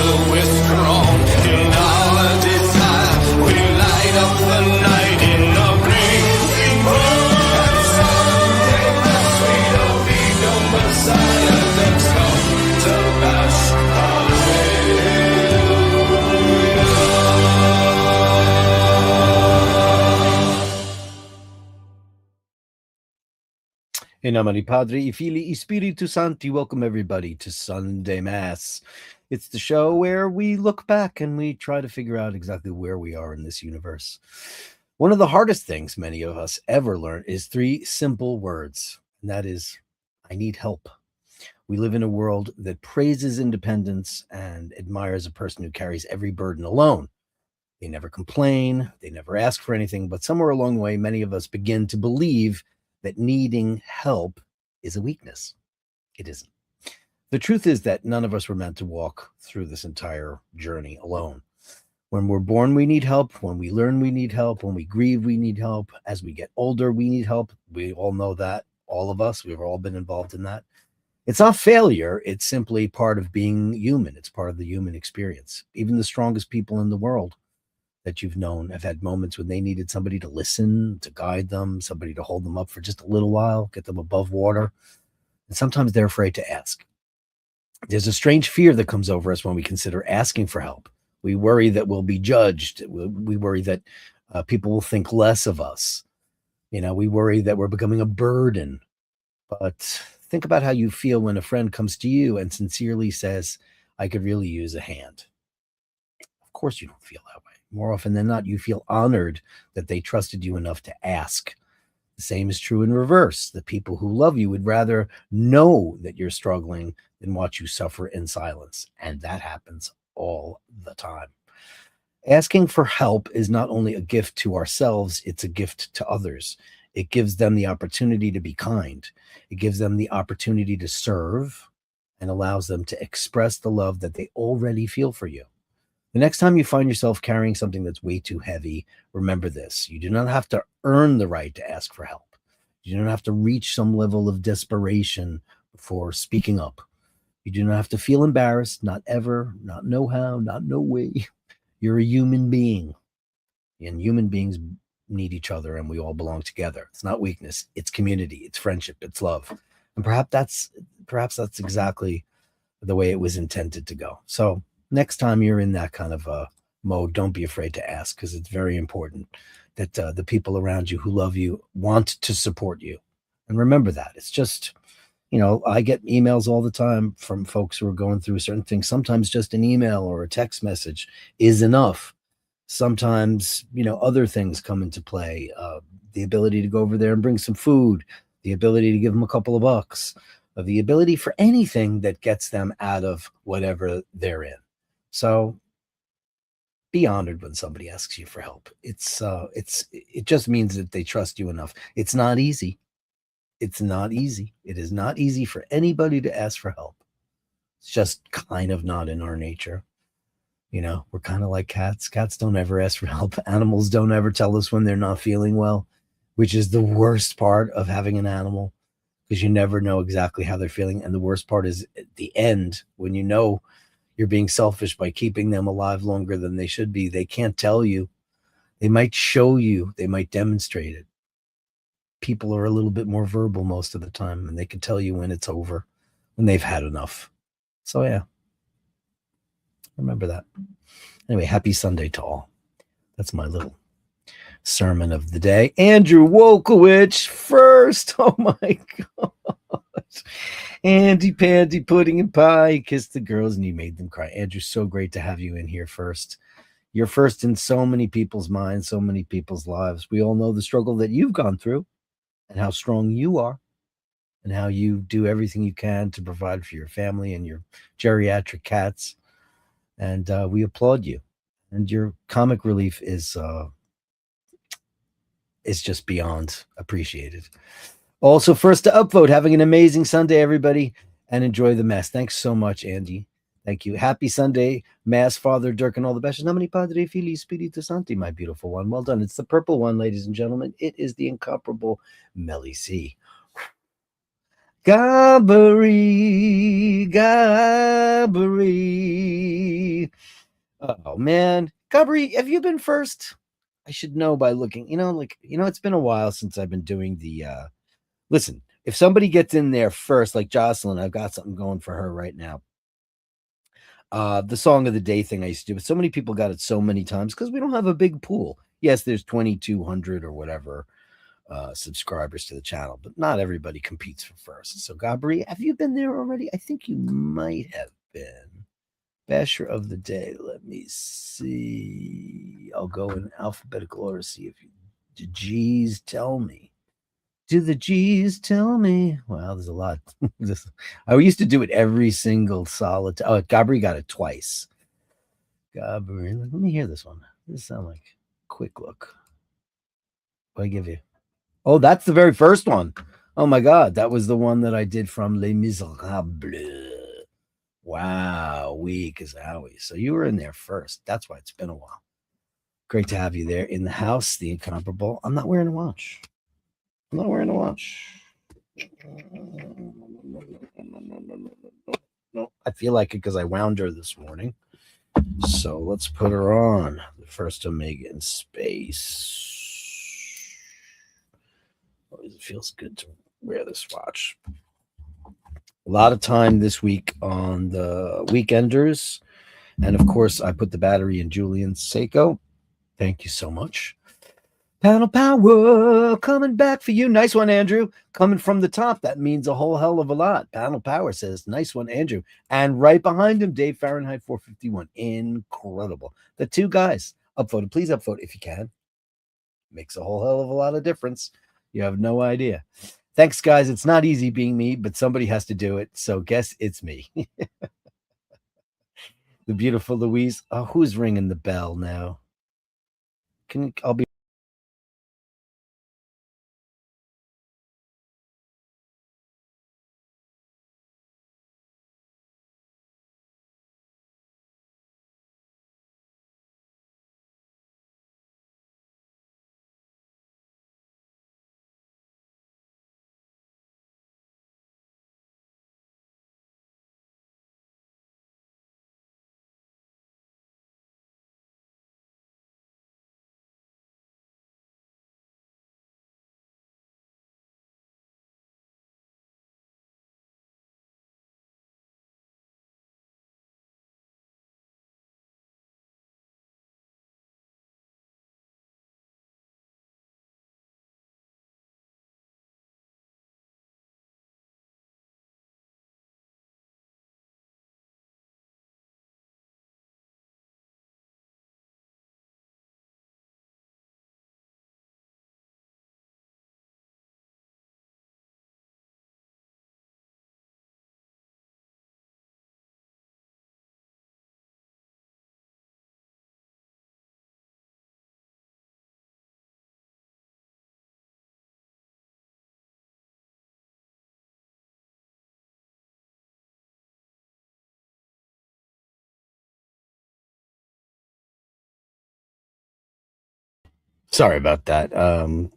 together we're strong. In our desire, we light up the night in a blazing world. And someday, my sweet, there'll be no Messiah that's come to bash our In nomine Padre, e Filii, e Spiritus Sancti, welcome everybody to Sunday Mass. It's the show where we look back and we try to figure out exactly where we are in this universe. One of the hardest things many of us ever learn is 3 simple words, and that is, I need help. We live in a world that praises independence and admires a person who carries every burden alone. They never complain, they never ask for anything, but somewhere along the way, many of us begin to believe that needing help is a weakness. It isn't. The truth is that none of us were meant to walk through this entire journey alone. When we're born, we need help. When we learn, we need help. When we grieve, we need help. As we get older, we need help. We all know that, all of us. We've all been involved in that. It's not failure. It's simply part of being human. It's part of the human experience. Even the strongest people in the world that you've known have had moments when they needed somebody to listen, to guide them, somebody to hold them up for just a little while, get them above water. And sometimes they're afraid to ask. There's a strange fear that comes over us when we consider asking for help. We worry that we'll be judged. We worry that people will think less of us. We worry that we're becoming a burden. But think about how you feel when a friend comes to you and sincerely says, I could really use a hand. Of course you don't feel that way. More often than not, you feel honored that they trusted you enough to ask. The same is true in reverse. The people who love you would rather know that you're struggling than watch you suffer in silence. And that happens all the time. Asking for help is not only a gift to ourselves, it's a gift to others. It gives them the opportunity to be kind. It gives them the opportunity to serve and allows them to express the love that they already feel for you. The next time you find yourself carrying something that's way too heavy, remember this. You do not have to earn the right to ask for help. You don't have to reach some level of desperation before speaking up. You do not have to feel embarrassed, not ever, not no how, not no way. You're a human being, and human beings need each other, and we all belong together. It's not weakness. It's community. It's friendship. It's love. And perhaps that's exactly the way it was intended to go. So next time you're in that kind of mode, don't be afraid to ask, because it's very important that the people around you who love you want to support you. And remember that. It's just, I get emails all the time from folks who are going through certain things. Sometimes just an email or a text message is enough. Sometimes, other things come into play. The ability to go over there and bring some food, the ability to give them a couple of bucks, the ability for anything that gets them out of whatever they're in. So be honored when somebody asks you for help. It just means that they trust you enough. It's not easy. It's not easy. It is not easy for anybody to ask for help. It's just kind of not in our nature. We're kind of like cats. Cats don't ever ask for help. Animals don't ever tell us when they're not feeling well, which is the worst part of having an animal, because you never know exactly how they're feeling. And the worst part is at the end, when you're being selfish by keeping them alive longer than they should be. They can't tell you. They might show you. They might demonstrate it. People are a little bit more verbal most of the time, and they can tell you when it's over, when they've had enough. So yeah, remember that. Anyway, happy Sunday to all. That's my little sermon of the day. Andrew Wolkowicz first. Oh my God. Andy Pandy Pudding and Pie kissed the girls and he made them cry. Andrew, so great to have you in here first. You're first in so many people's minds, so many people's lives. We all know the struggle that you've gone through and how strong you are and how you do everything you can to provide for your family and your geriatric cats. And we applaud you. And your comic relief is just beyond appreciated. Also, first to upvote, having an amazing Sunday, everybody, and enjoy the Mass. Thanks so much, Andy. Thank you. Happy Sunday, Mass, Father, Dirk, and all the best. Nomine Padre, Filii, Spiritus Sancti, my beautiful one. Well done. It's the purple one, ladies and gentlemen. It is the incomparable Melly C. Gallery, Gallery. Oh man, Gabri, have you been first? I should know by looking. It's been a while since I've been doing the. Listen, if somebody gets in there first, like Jocelyn, I've got something going for her right now. The song of the day thing I used to do, but so many people got it so many times because we don't have a big pool. Yes, there's 2,200 or whatever subscribers to the channel, but not everybody competes for first. So, Gabri, have you been there already? I think you might have been. Basher of the day. Let me see. I'll go in alphabetical order. See if the G's tell me. Do the G's tell me? Well, there's a lot. I used to do it every single solid. Oh, Gabri got it twice. Gabri, let me hear this one. This sound like quick look. What I give you? Oh, that's the very first one. Oh my God, that was the one that I did from Les Miserables. Wow, weak as Howie. So you were in there first. That's why it's been a while. Great to have you there in the house, the incomparable. I'm not wearing a watch. I'm not wearing a watch. No, I feel like it because I wound her this morning. So let's put her on. The first Omega in space. Always feels good to wear this watch. A lot of time this week on the Weekenders. And of course, I put the battery in Julian Seiko. Thank you so much. Panel power coming back for you. Nice one, Andrew. Coming from the top. That means a whole hell of a lot. Panel power says, nice one, Andrew. And right behind him, Dave Fahrenheit 451. Incredible. The two guys upvoted. Please upvote if you can. Makes a whole hell of a lot of difference. You have no idea. Thanks, guys. It's not easy being me, but somebody has to do it. So guess it's me. The beautiful Louise. Oh, who's ringing the bell now? I'll be. Sorry about that.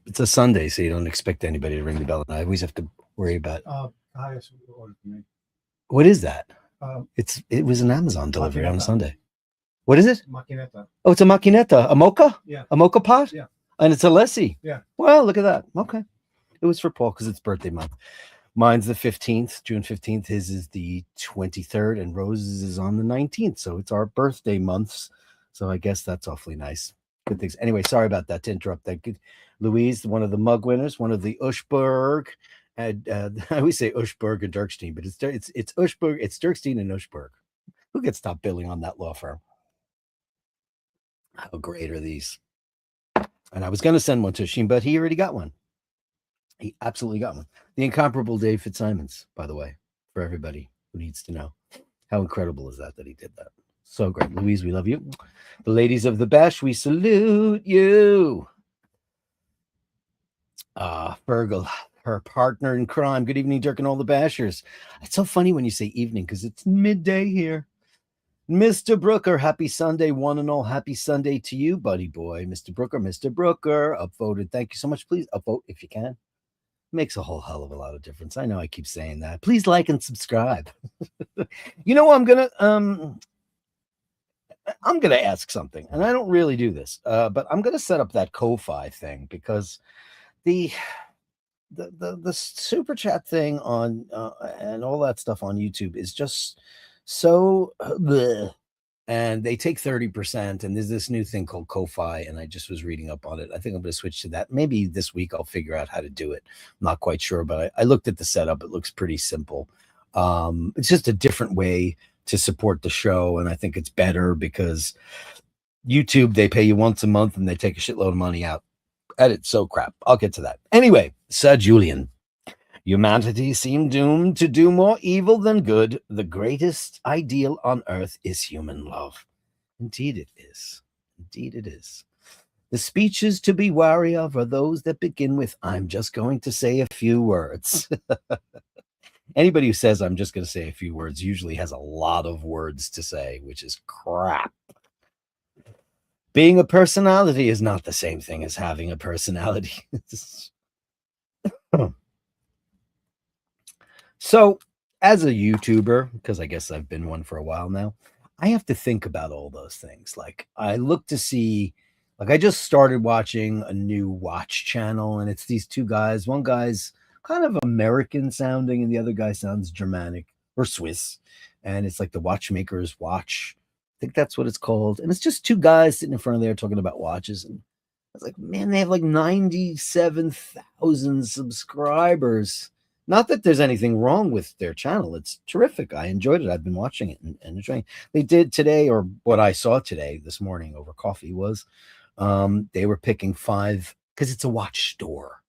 It's a Sunday, so you don't expect anybody to ring the bell. And I always have to worry about. What is that? It was an Amazon delivery on Sunday. What is it? Macchinetta. Oh, it's a macchinetta, a mocha, Yeah. a mocha pot. Yeah. And it's a Lessie. Yeah. Well, look at that. Okay, it was for Paul because it's birthday month. Mine's the 15th, June 15th. His is the 23rd, and Rose's is on the 19th. So it's our birthday months. So I guess that's awfully nice. Good things. Anyway, sorry about that to interrupt that. Good. Louise, one of the mug winners, one of the Ushberg. And I always say Ushberg and Dirkstein, but it's Ushberg, it's Dirkstein and Ushberg. Who gets top billing on that law firm? How great are these? And I was going to send one to Sheen, but he already got one. He absolutely got one. The incomparable Dave Fitzsimons, by the way, for everybody who needs to know. How incredible is that he did that? So great. Louise, we love you. The ladies of the Bash, we salute you. Fergal, her partner in crime. Good evening, Dirk and all the Bashers. It's so funny when you say evening because it's midday here. Mr. Brooker, happy Sunday, one and all. Happy Sunday to you, buddy boy. Mr. Brooker, upvoted. Thank you so much. Please upvote if you can. Makes a whole hell of a lot of difference. I know I keep saying that. Please like and subscribe. You know, I'm gonna I'm going to ask something, and I don't really do this, but I'm going to set up that Ko-fi thing because the the super chat thing on and all that stuff on YouTube is just so bleh. And they take 30%, and there's this new thing called Ko-fi, and I just was reading up on it. I think I'm going to switch to that. Maybe this week I'll figure out how to do it. I'm not quite sure, but I looked at the setup. It looks pretty simple. It's just a different way to support the show, and I think it's better because YouTube, they pay you once a month, and they take a shitload of money out. Edit, so crap. I'll get to that. Anyway, Sir Julian. Humanity seemed doomed to do more evil than good. The greatest ideal on earth is human love. Indeed it is. Indeed it is. The speeches to be wary of are those that begin with, I'm just going to say a few words. Anybody who says, I'm just going to say a few words, usually has a lot of words to say, which is crap. Being a personality is not the same thing as having a personality. So, as a YouTuber, because I guess I've been one for a while now, I have to think about all those things. Like, I look to see, like, I just started watching a new watch channel, and it's these two guys. One guy's kind of American sounding, and the other guy sounds Germanic or Swiss. And it's like the Watchmaker's Watch. I think that's what it's called. And it's just two guys sitting in front of there talking about watches. And I was like, man, they have like 97,000 subscribers. Not that there's anything wrong with their channel. It's terrific. I enjoyed it. I've been watching it and enjoying it. They did today, or what I saw today, this morning over coffee, was they were picking 5, because it's a watch store.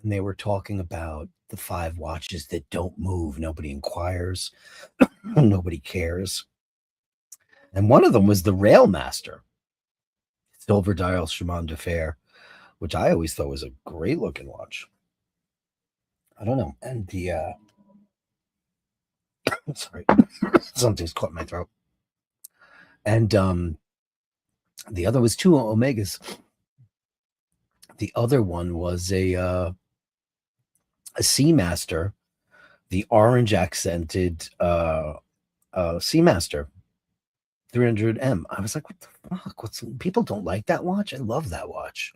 And they were talking about the 5 watches that don't move. Nobody inquires. Nobody cares. And one of them was the Railmaster, Silver Dial Chemin de Fer, which I always thought was a great looking watch. I don't know. And the sorry, something's caught in my throat. And the other was 2 Omegas. The other one was a Seamaster, the orange accented Seamaster 300M. I was like, what the fuck? People don't like that watch? I love that watch.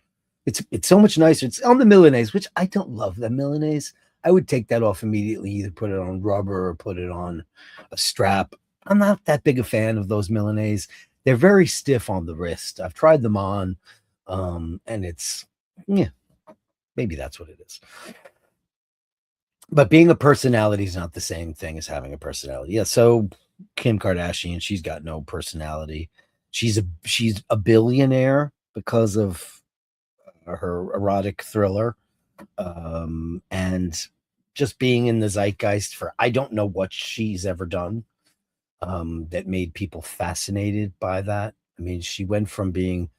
It's so much nicer. It's on the Milanese, which I don't love the Milanese. I would take that off immediately, either put it on rubber or put it on a strap. I'm not that big a fan of those Milanese. They're very stiff on the wrist. I've tried them on, and it's, yeah, maybe that's what it is. But being a personality is not the same thing as having a personality. Yeah, so Kim Kardashian, she's got no personality. She's a billionaire because of her erotic thriller. And just being in the zeitgeist for, I don't know what she's ever done that made people fascinated by that. I mean, she went from being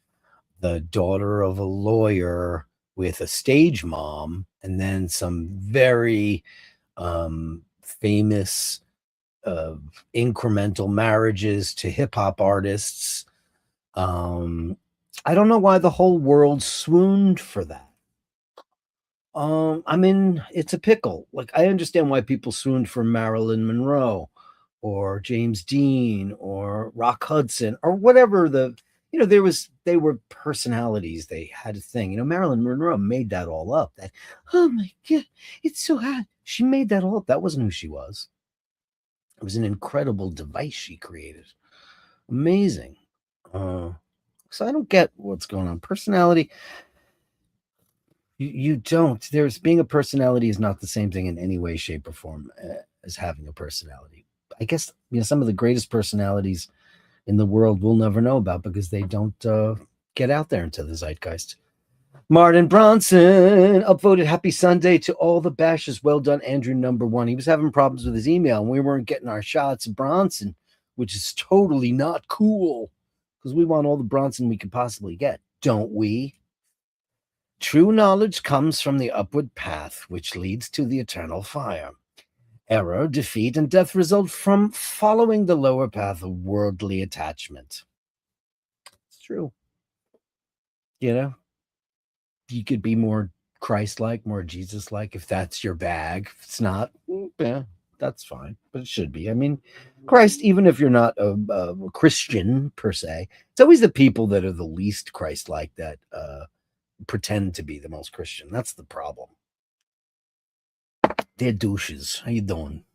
the daughter of a lawyer with a stage mom, and then some very famous incremental marriages to hip-hop artists. I don't know why the whole world swooned for that. I mean, it's a pickle. Like, I understand why people swooned for Marilyn Monroe or James Dean or Rock Hudson or whatever they were personalities. They had a thing. Marilyn Monroe made that all up. That, oh my God, it's so hot. She made that all up. That wasn't who she was. It was an incredible device she created. Amazing. So I don't get what's going on. Personality. You don't. Being a personality is not the same thing in any way, shape, or form as having a personality. I guess some of the greatest personalities in the world we'll never know about because they don't get out there into the zeitgeist. Martin Bronson upvoted happy Sunday to all the bashers. Well done, Andrew number 1. He was having problems with his email, and we weren't getting our shots of Bronson, which is totally not cool because we want all the Bronson we could possibly get, don't we? True knowledge comes from the upward path, which leads to the eternal fire. Error, defeat, and death result from following the lower path of worldly attachment. It's true. You could be more Christ-like, more Jesus-like if that's your bag. If it's not, yeah, that's fine. But it should be. I mean, Christ, even if you're not a Christian per se, it's always the people that are the least Christ-like that pretend to be the most Christian. That's the problem. They're douches. How you doing?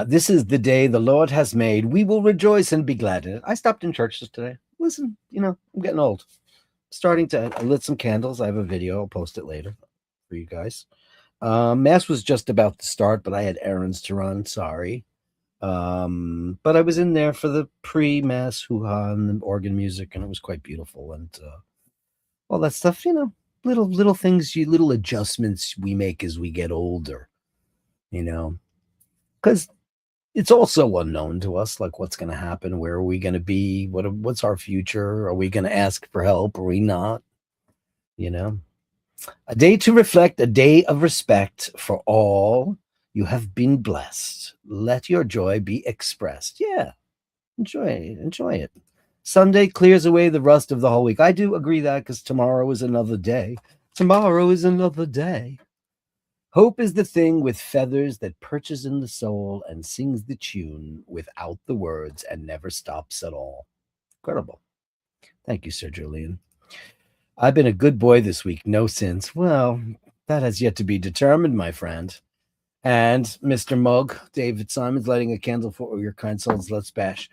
This is the day the Lord has made. We will rejoice and be glad in it. I stopped in churches today. Listen, I'm getting old. I lit some candles. I have a video. I'll post it later for you guys. Mass was just about to start, but I had errands to run. Sorry. But I was in there for the pre-mass hoo-ha and the organ music, and it was quite beautiful. And all that stuff, little things, little adjustments we make as we get older, because it's also unknown to us, like what's going to happen, where are we going to be, what's our future, are we going to ask for help, are we not, a day to reflect, a day of respect for all you have been blessed. Let your joy be expressed. Yeah, enjoy it. Sunday clears away the rust of the whole week. I do agree that, because tomorrow is another day. Hope is the thing with feathers that perches in the soul and sings the tune without the words and never stops at all. Incredible. Thank you, Sir Julian. I've been a good boy this week, no sins. Well, that has yet to be determined, my friend. And Mr. Mugg, David Simons, lighting a candle for your kind souls. Let's bash.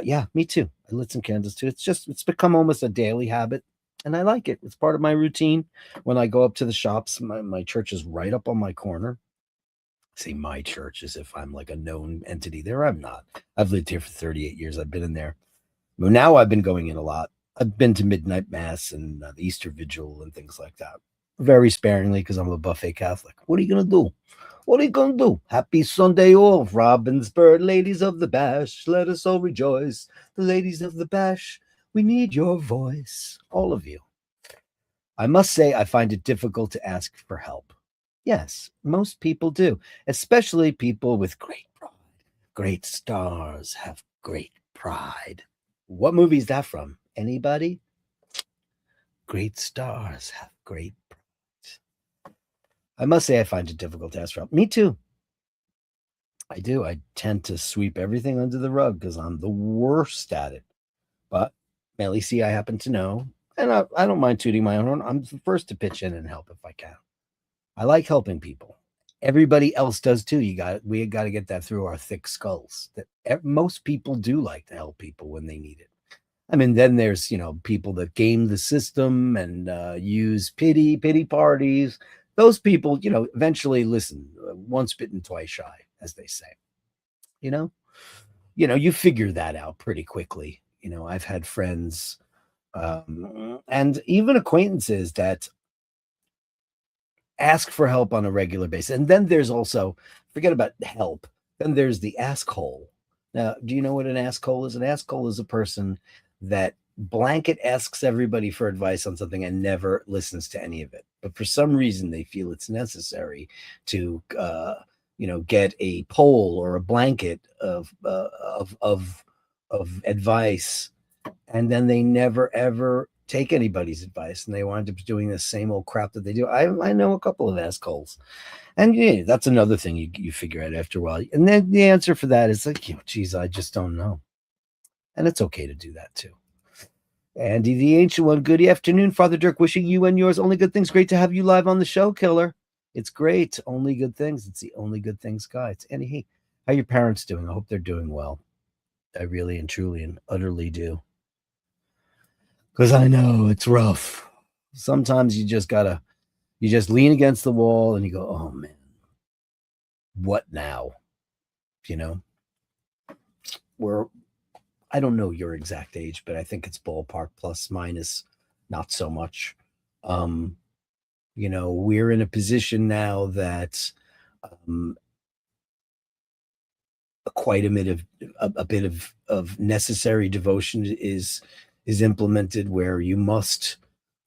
Yeah, me too. I lit some candles too. It's become almost a daily habit, and I like it. It's part of my routine. When I go up to the shops, my church is right up on my corner. I say my church as if I'm like a known entity there. I'm not. I've lived here for 38 years. I've been in there. Well, now I've been going in a lot. I've been to midnight mass and the Easter vigil and things like that. Very sparingly, because I'm a buffet Catholic. What are you going to do? What are you going to do? Happy Sunday all, Robbinsburg, ladies of the bash. Let us all rejoice. The ladies of the bash, we need your voice. All of you. I must say I find it difficult to ask for help. Yes, most people do, especially people with great pride. Great stars have great pride. What movie is that from? Anybody? Great stars have great pride. I must say I find it difficult to ask for help. Me too. I do. I tend to sweep everything under the rug because I'm the worst at it. But Melly C, I happen to know, and I don't mind tooting my own horn. I'm the first to pitch in and help if I can. I like helping people. Everybody else does too. We got to get that through our thick skulls. That most people do like to help people when they need it. I mean, then there's people that game the system and use pity parties. Those people, eventually listen. Once bitten, twice shy, as they say. You figure that out pretty quickly. I've had friends and even acquaintances that ask for help on a regular basis. And then there's also, forget about help, then there's the asshole. Now, do you know what an asshole is? An asshole is a person that blanket asks everybody for advice on something and never listens to any of it. But for some reason, they feel it's necessary to, get a pole or a blanket of advice, and then they never ever take anybody's advice, and they wind up doing the same old crap that they do. I know a couple of assholes, and that's another thing you figure out after a while. And then the answer for that is like, geez, I just don't know, and it's okay to do that too. Andy, the Ancient One, good afternoon, Father Dirk. Wishing you and yours only good things. Great to have you live on the show, Killer. It's great. Only good things. It's the only good things, guys. Andy, hey, how your parents doing? I hope they're doing well. I really and truly and utterly do. Because I know it's rough. Sometimes you just lean against the wall and you go, oh man, what now? I don't know your exact age, but I think it's ballpark plus minus, not so much. We're in a position now that quite a bit of necessary devotion is implemented, where you must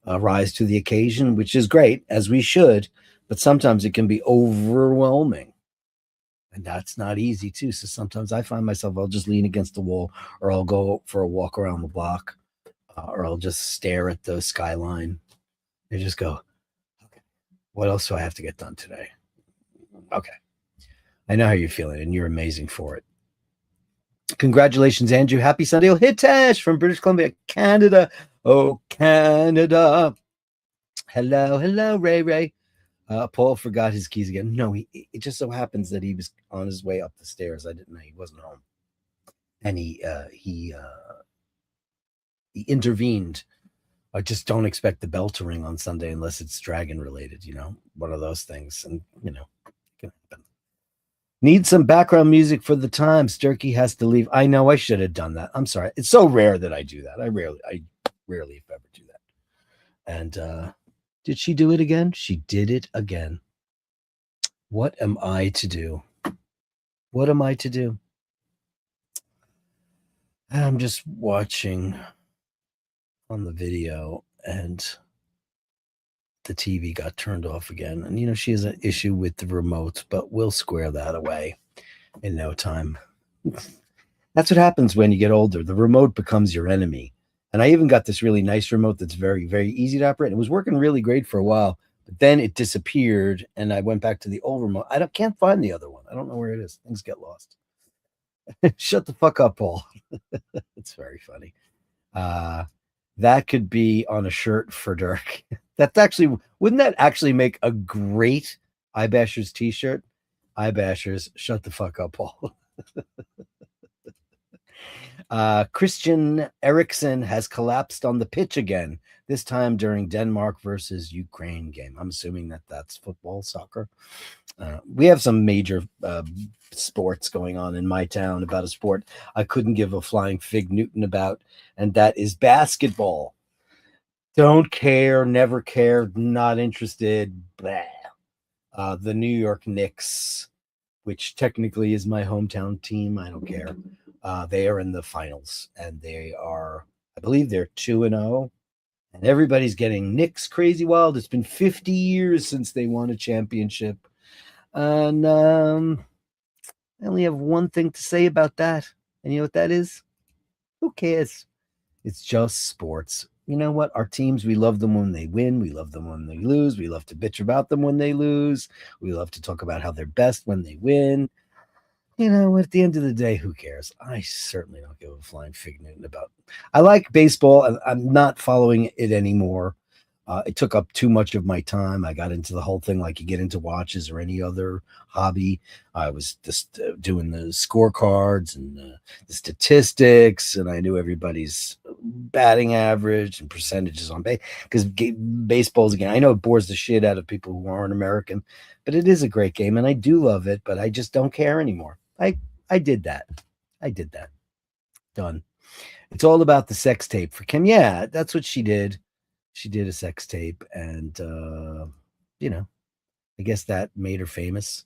rise to the occasion, which is great, as we should, but sometimes it can be overwhelming. And that's not easy too. So sometimes I find myself, I'll just lean against the wall, or I'll go for a walk around the block, or I'll just stare at the skyline and just go, okay, what else do I have to get done today? Okay. I know how you're feeling, and you're amazing for it. Congratulations, Andrew. Happy Sunday. Oh, Hitesh from British Columbia, Canada. Oh, Canada. Hello, hello, Ray Ray. Paul forgot his keys again. No, it just so happens that he was on his way up the stairs. I didn't know he wasn't home. And he intervened. I just don't expect the bell to ring on Sunday unless it's dragon related, one of those things. And, it can happen. Need some background music for the times. Dirky has to leave. I know I should have done that. I'm sorry. It's so rare that I do that. I rarely, if ever, do that. And did she do it again? She did it again. What am I to do? What am I to do? I'm just watching on the video and the TV got turned off again. And, she has an issue with the remote, but we'll square that away in no time. That's what happens when you get older. The remote becomes your enemy. And I even got this really nice remote that's very, very easy to operate. It was working really great for a while, but then it disappeared and I went back to the old remote. Can't find the other one. I don't know where it is. Things get lost. Shut the fuck up, Paul. It's very funny. That could be on a shirt for Dirk. Wouldn't that actually make a great iBashers t-shirt? iBashers, shut the fuck up, Paul. Christian Eriksen has collapsed on the pitch again, this time during Denmark versus Ukraine game. I'm assuming that's football, soccer. We have some major sports going on in my town about a sport I couldn't give a flying fig Newton about, and that is basketball. Don't care, never cared, not interested. Blah. The New York Knicks, which technically is my hometown team, I don't care. They are in the finals, and I believe they're 2-0, and everybody's getting Knicks crazy wild. It's been 50 years since they won a championship, and I only have one thing to say about that, and you know what that is? Who cares? It's just sports. You know what? Our teams, we love them when they win. We love them when they lose. We love to bitch about them when they lose. We love to talk about how they're best when they win. At the end of the day, who cares? I certainly don't give a flying fig Newton about it. I like baseball, and I'm not following it anymore. It took up too much of my time. I got into the whole thing like you get into watches or any other hobby. I was just doing the scorecards and the statistics, and I knew everybody's batting average and percentages on base because baseball's, again, I know it bores the shit out of people who aren't American, but it is a great game, and I do love it, but I just don't care anymore. I did that. Done. It's all about the sex tape for Kim. Yeah, that's what she did. She did a sex tape, and I guess that made her famous.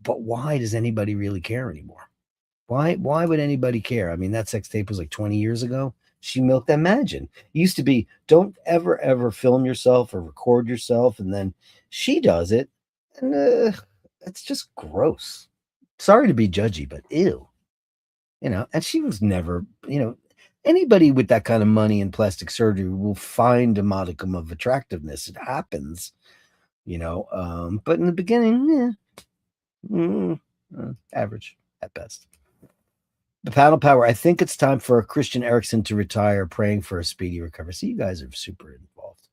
But why does anybody really care anymore? Why would anybody care? I mean, that sex tape was like 20 years ago. She milked that. Imagine. It used to be, don't ever film yourself or record yourself, and then she does it, and it's just gross. Sorry to be judgy, but ew. And she was never, anybody with that kind of money in plastic surgery will find a modicum of attractiveness. It happens, but in the beginning, average at best. The paddle power. I think it's time for Christian Eriksen to retire, praying for a speedy recovery. See, you guys are super involved.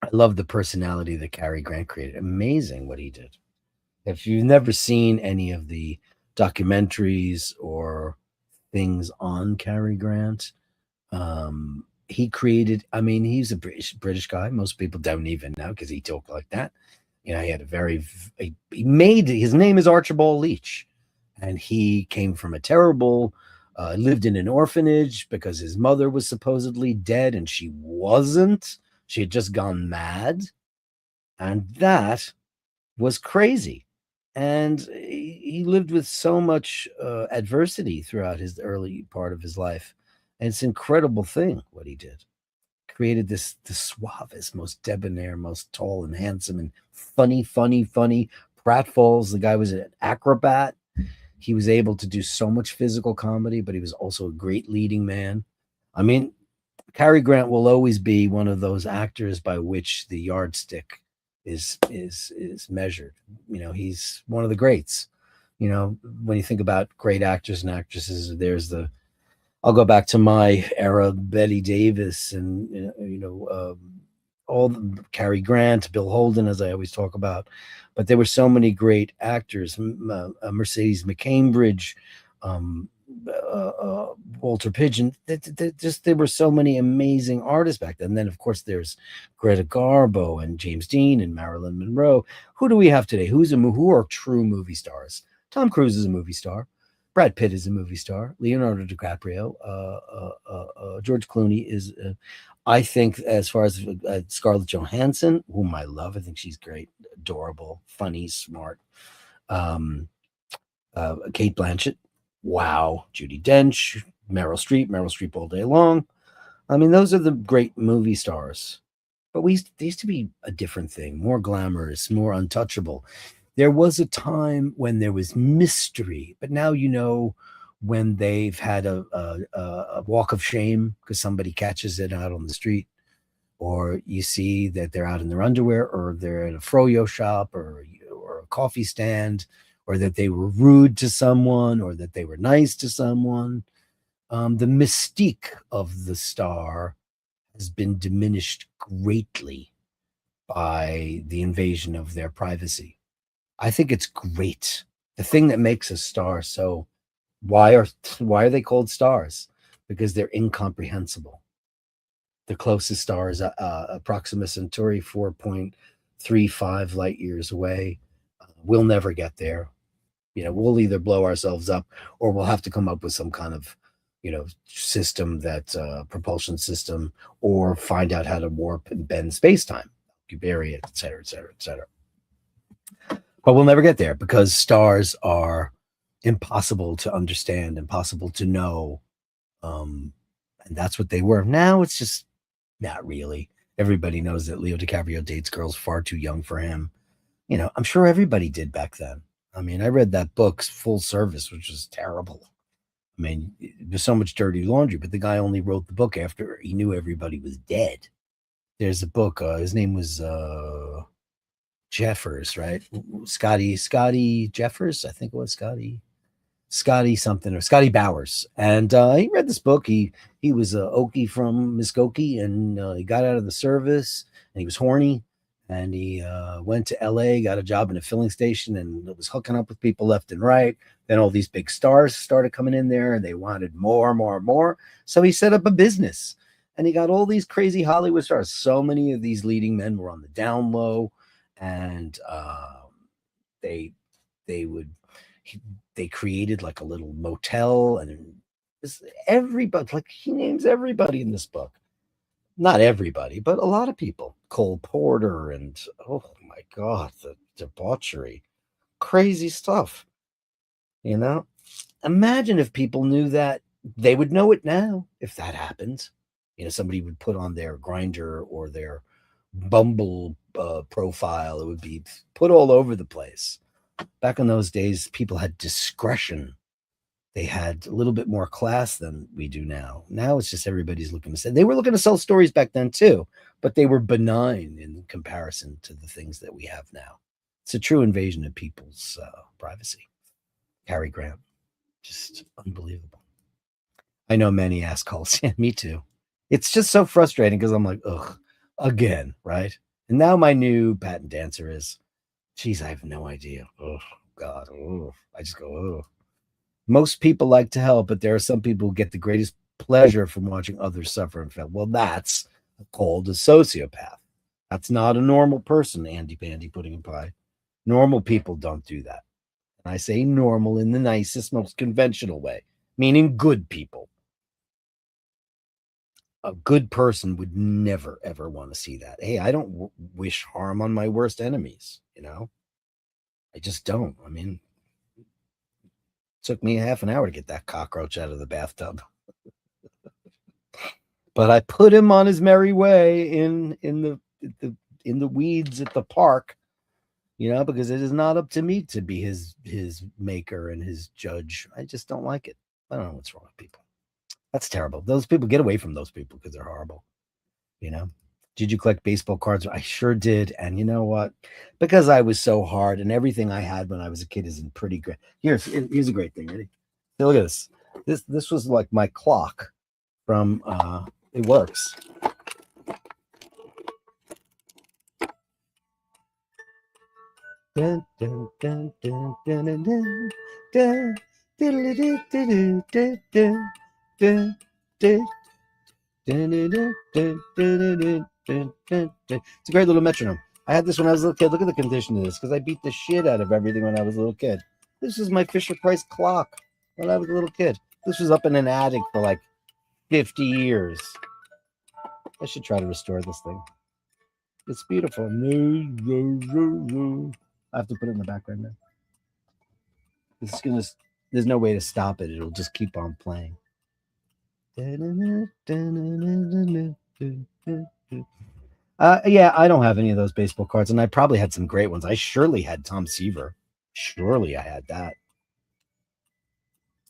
I love the personality that Cary Grant created. Amazing what he did. If you've never seen any of the documentaries or things on Cary Grant, he created, he's a British guy. Most people don't even know because he talked like that. He had his name is Archibald Leach, and he came from a terrible, lived in an orphanage because his mother was supposedly dead and she wasn't. She had just gone mad, and that was crazy. And he lived with so much adversity throughout his early part of his life. And it's an incredible thing what he did. Created the suavest, most debonair, most tall and handsome and funny pratfalls. The guy was an acrobat. He was able to do so much physical comedy, but he was also a great leading man. Cary Grant will always be one of those actors by which the yardstick is measured. He's one of the greats. You know, when you think about great actors and actresses, I'll go back to my era, Betty Davis, and all the Cary Grant, Bill Holden, as I always talk about. But there were so many great actors, Mercedes McCambridge, um, Walter Pigeon. There were so many amazing artists back then. And then, of course, there's Greta Garbo and James Dean and Marilyn Monroe. Who do we have today? Who are true movie stars? Tom Cruise is a movie star. Brad Pitt is a movie star. Leonardo DiCaprio, George Clooney is. I think, as far as Scarlett Johansson, whom I love, I think she's great, adorable, funny, smart. Kate Blanchett, wow. Judi Dench, Meryl Streep all day long. I mean, those are the great movie stars. But they used to be a different thing, more glamorous, more untouchable. There was a time when there was mystery, but now when they've had a walk of shame because somebody catches it out on the street, or you see that they're out in their underwear, or they're at a froyo shop, or a coffee stand, or that they were rude to someone, or that they were nice to someone. The mystique of the star has been diminished greatly by the invasion of their privacy. I think it's great. The thing that makes a star why are they called stars? Because they're incomprehensible. The closest star is Proxima Centauri, 4.35 light years away. We'll never get there. We'll either blow ourselves up, or we'll have to come up with some kind of system, that propulsion system, or find out how to warp and bend space-time, Cubaria, et cetera, et cetera, et cetera. But we'll never get there because stars are impossible to understand, impossible to know. And that's what they were. Now it's just not really. Everybody knows that Leo DiCaprio dates girls far too young for him. I'm sure everybody did back then. I mean, I read that book, Full Service, which was terrible. I mean, there's so much dirty laundry, but the guy only wrote the book after he knew everybody was dead. There's a book. His name was Jeffers, right? Scotty Jeffers, I think it was Scotty something, or Scotty Bowers. And he read this book. He was Okie from Muskogee, and he got out of the service, and he was horny, and he went to LA, got a job in a filling station, and was hooking up with people left and right. Then all these big stars started coming in there, and they wanted more and more and more. So he set up a business, and he got all these crazy Hollywood stars. So many of these leading men were on the down low, and they created like a little motel, and everybody, like, he names everybody in this book. Not everybody, but a lot of people. Cole Porter, and oh my God, the debauchery, crazy stuff. Imagine if people knew that. They would know it now if that happened. Somebody would put on their Grindr or their Bumble profile. It would be put all over the place. Back in those days, people had discretion. They had a little bit more class than we do now. Now it's just everybody's looking to sell. They were looking to sell stories back then too, but they were benign in comparison to the things that we have now. It's a true invasion of people's privacy. Cary Grant, just unbelievable. I know many assholes. Yeah, me too. It's just so frustrating because I'm like, ugh, again, right? And now my new patent answer is, geez, I have no idea. Oh, God. Oh, I just go, oh. Most people like to help, but there are some people who get the greatest pleasure from watching others suffer and fail. Well, that's called a sociopath. That's not a normal person, Andy Pandy Pudding and Pie. Normal people don't do that. And I say normal in the nicest, most conventional way, meaning good people. A good person would never, ever want to see that. Hey, I don't wish harm on my worst enemies, I just don't. I mean, it took me half an hour to get that cockroach out of the bathtub. But I put him on his merry way in the weeds at the park, because it is not up to me to be his maker and his judge. I just don't like it. I don't know what's wrong with people. That's terrible. Those people, get away from those people because they're horrible. Did you collect baseball cards? I sure did. And you know what? Because I was so hard and everything I had when I was a kid is in pretty great. Here's a great thing. Ready? Hey, look at this. This was like my clock from it works. Dun, dun, dun, dun, dun, dun, dun, dun, diddle-a-doo, doo, doo, doo, doo, doo, dun, dun, dun, dun, dun, dun. It's a great little metronome. I had this when I was a little kid. Look at the condition of this because I beat the shit out of everything when I was a little kid. This is my Fisher Price clock when I was a little kid. This was up in an attic for like 50 years. I should try to restore this thing. It's beautiful. I have to put it in the background now. There's no way to stop it. It'll just keep on playing. Yeah, I don't have any of those baseball cards, and I probably had some great ones. I surely had Tom Seaver. Surely I had that.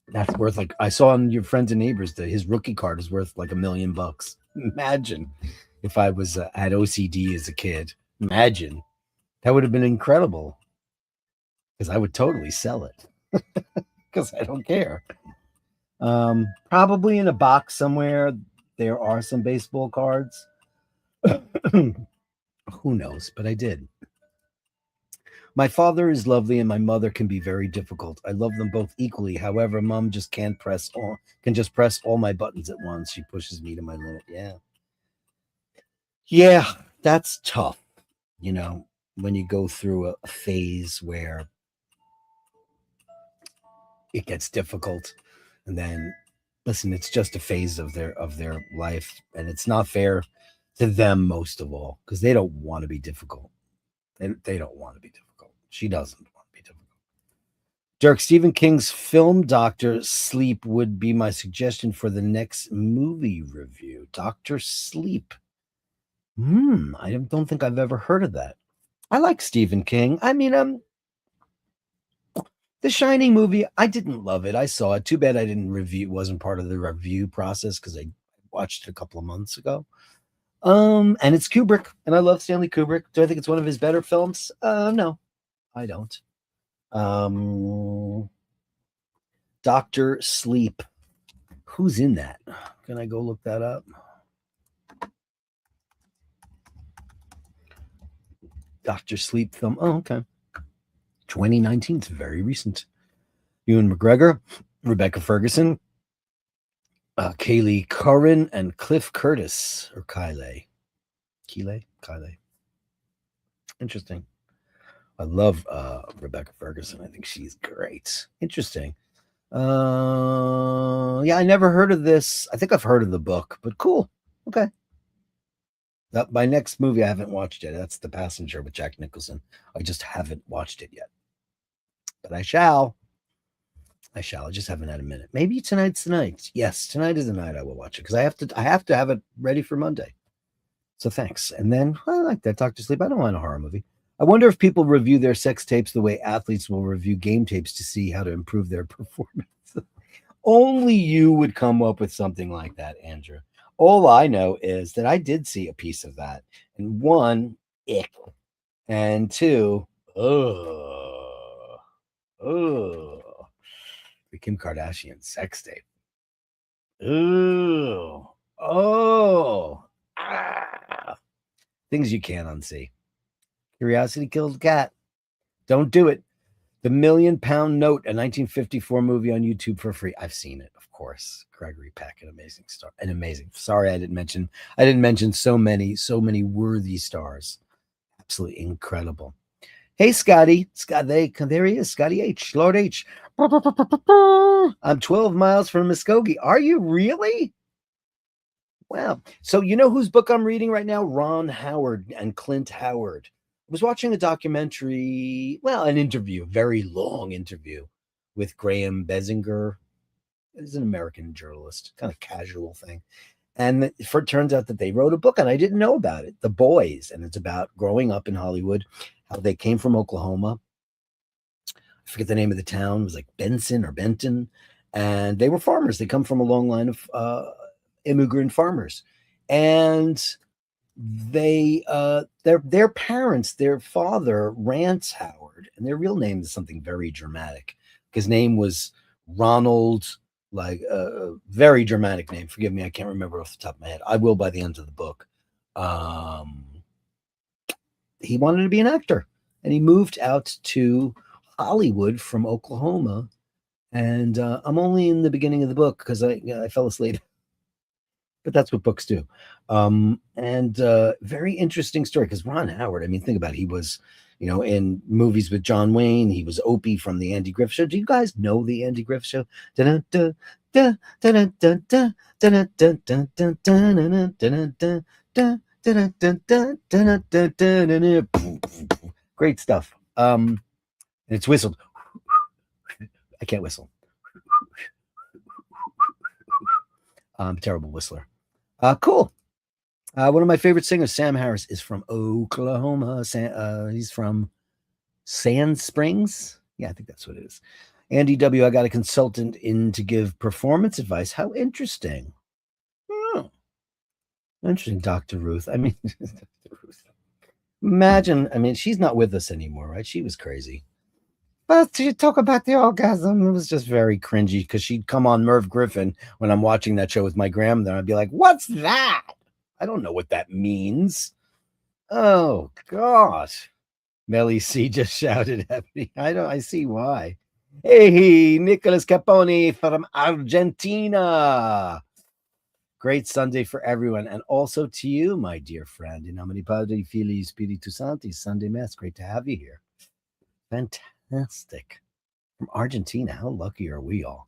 That's worth like I saw on your friends and neighbors that his rookie card is worth like $1 million. Imagine if I was had OCD as a kid. Imagine that would have been incredible because I would totally sell it because I don't care. Probably in a box somewhere there are some baseball cards. Who knows? But I did. My father is lovely and my mother can be very difficult. I love them both equally. However, mom just can just press all my buttons at once. She pushes me to my limit. Yeah, that's tough. You know, when you go through a phase where it gets difficult, and then listen, it's just a phase of their life, and it's not fair to them most of all because they don't want to be difficult. They don't want to be difficult. She doesn't want to be difficult. Dirk, Stephen King's film Dr. Sleep would be my suggestion for the next movie review. Dr. Sleep. I don't think I've ever heard of that. I like Stephen King. I mean, The Shining movie, I didn't love it. I saw it. Too bad I didn't review. Wasn't part of the review process because I watched it a couple of months ago. And it's Kubrick, and I love Stanley Kubrick. Do I think it's one of his better films? No, I don't. Dr. Sleep. Who's in that? Can I go look that up? Dr. Sleep film. Oh, okay. 2019. It's very recent. Ewan McGregor, Rebecca Ferguson, Kaylee Curran, and Cliff Curtis, or Kyle. Interesting. I love Rebecca Ferguson. I think she's great. Interesting. Yeah, I never heard of this. I think I've heard of the book, but cool. Okay. My next movie I haven't watched yet. That's The Passenger with Jack Nicholson. I just haven't watched it yet. But I shall. I just haven't had a minute. Maybe tonight's the night. Yes, tonight is the night I will watch it because I have to have it ready for Monday. So thanks. And then I like that. Dr. Sleep. I don't want a horror movie. I wonder if people review their sex tapes the way athletes will review game tapes to see how to improve their performance. Only you would come up with something like that, Andrew. All I know is that I did see a piece of that. And one, ick. And two, the Kim Kardashian sex tape. Things you can't unsee. Curiosity kills the cat. Don't do it. The £1 Million Note, a 1954 movie on YouTube for free. I've seen it, of course. Gregory Peck, an amazing star. Sorry, I didn't mention so many worthy stars. Absolutely incredible. Hey, Scotty. There he is, Scotty H. Lord H. I'm 12 miles from Muskogee. Are you really? Wow. So you know whose book I'm reading right now? Ron Howard and Clint Howard. I was watching a documentary, an interview, a very long interview with Graham Bessinger. He's an American journalist, kind of casual thing. And it turns out that they wrote a book, and I didn't know about it, The Boys. And it's about growing up in Hollywood, how they came from Oklahoma. I forget the name of the town. It was like Benson or Benton. And they were farmers. They come from a long line of immigrant farmers. And their parents, their father, Rance Howard, and their real name is something very dramatic. His name was Ronald, like a very dramatic name. Forgive me, I can't remember off the top of my head. I will by the end of the book. Um, he wanted to be an actor, and he moved out to Hollywood from Oklahoma. And I'm only in the beginning of the book because I fell asleep, but that's what books do. And very interesting story because Ron Howard, I mean, think about it. He was, in movies with John Wayne. He was Opie from the Andy Griffith Show. Do you guys know the Andy Griffith Show? Da-da-da, da, da-da-da-da, da-da-da-da-da, da-da-da-da-da, da-da-da-da-da-da-da-da-da. Great stuff. And it's whistled. I can't whistle. I'm a terrible whistler. Cool. One of my favorite singers, Sam Harris, is from Oklahoma. He's from Sand Springs. Yeah, I think that's what it is. Andy W., I got a consultant in to give performance advice. How interesting. Oh, interesting, Dr. Ruth. I mean, imagine, I mean, she's not with us anymore, right? She was crazy. But to talk about the orgasm, it was just very cringy because she'd come on Merv Griffin when I'm watching that show with my grandmother. I'd be like, what's that? I don't know what that means. Oh, God. Melly C just shouted at me. I see why. Hey, Nicholas Capone from Argentina. Great Sunday for everyone. And also to you, my dear friend. In nomine Padre, Filii, Spiritus Sancti, Sunday Mass. Great to have you here. Fantastic. From Argentina. How lucky are we all?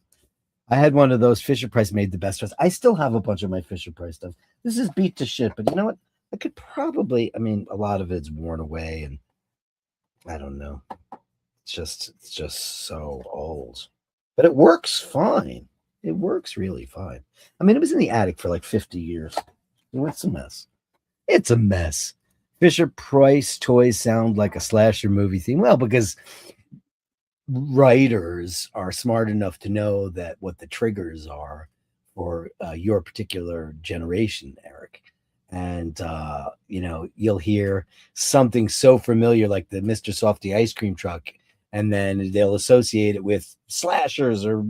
I had one of those Fisher Price made the best dress. I still have a bunch of my Fisher Price stuff. This is beat to shit, but you know what? I could probably, I mean, a lot of it's worn away and I don't know. It's just so old. But it works fine. It works really fine. I mean, it was in the attic for like 50 years. It's a mess. It's a mess. Fisher Price toys sound like a slasher movie theme. Well, because writers are smart enough to know that what the triggers are for your particular generation, Eric. And you'll hear something so familiar like the Mr. Softy ice cream truck, and then they'll associate it with slashers or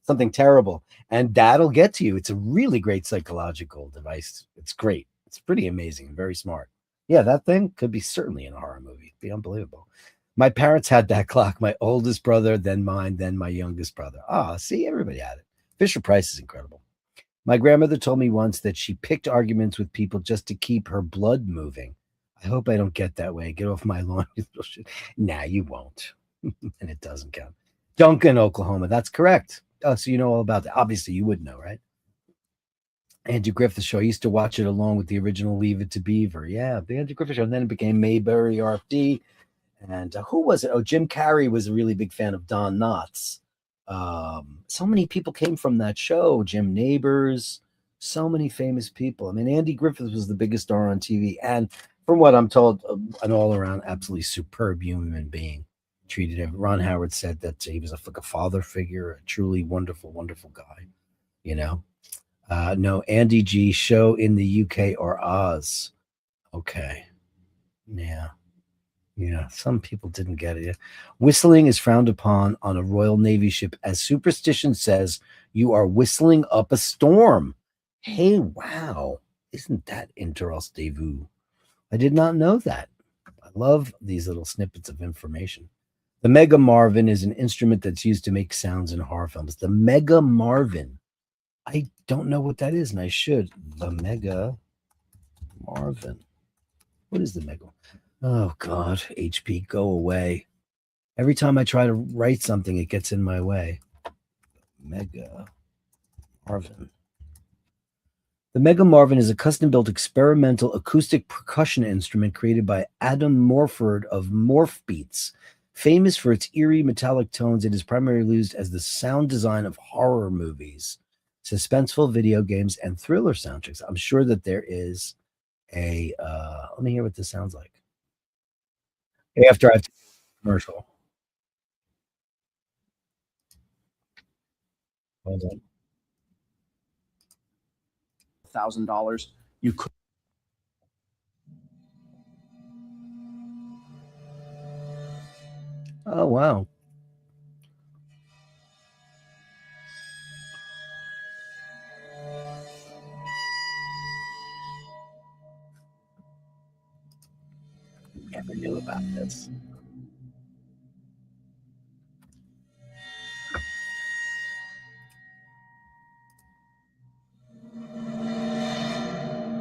something terrible, and that'll get to you. It's a really great psychological device. It's great. It's pretty amazing and very smart. Yeah, that thing could be certainly in a horror movie. It'd be unbelievable. My parents had that clock. My oldest brother, then mine, then my youngest brother. Ah, see, everybody had it. Fisher Price is incredible. My grandmother told me once that she picked arguments with people just to keep her blood moving. I hope I don't get that way. Get off my lawn. Nah, you won't. And it doesn't count. Duncan, Oklahoma. That's correct. Oh, so you know all about that. Obviously, you would know, right? Andrew Griffith Show. I used to watch it along with the original Leave It to Beaver. Yeah, the Andrew Griffith Show. And then it became Mayberry RFD. And who was it? Oh, Jim Carrey was a really big fan of Don Knotts. So many people came from that show. Jim Neighbors, so many famous people. I mean, Andy Griffith was the biggest star on TV, and from what I'm told, an all-around absolutely superb human being. Treated him. Ron Howard said that he was like a father figure, a truly wonderful, wonderful guy. You know, no Andy G show in the UK or Oz. Okay, yeah. Yeah, some people didn't get it. Whistling is frowned upon on a Royal Navy ship, as superstition says you are whistling up a storm. Hey, wow. Isn't that interesting? I did not know that. I love these little snippets of information. The Mega Marvin is an instrument that's used to make sounds in horror films. The Mega Marvin. I don't know what that is, and I should. The Mega Marvin. What is the Mega? Oh God, HP, go away. Every time I try to write something, it gets in my way. Mega Marvin. The Mega Marvin is a custom-built experimental acoustic percussion instrument created by Adam Morford of Morph Beats. Famous for its eerie metallic tones, it is primarily used as the sound design of horror movies, suspenseful video games, and thriller soundtracks. I'm sure that there is a. Let me hear what this sounds like. After I've commercial. Hold on. $1,000. You could Oh wow. Never knew about this.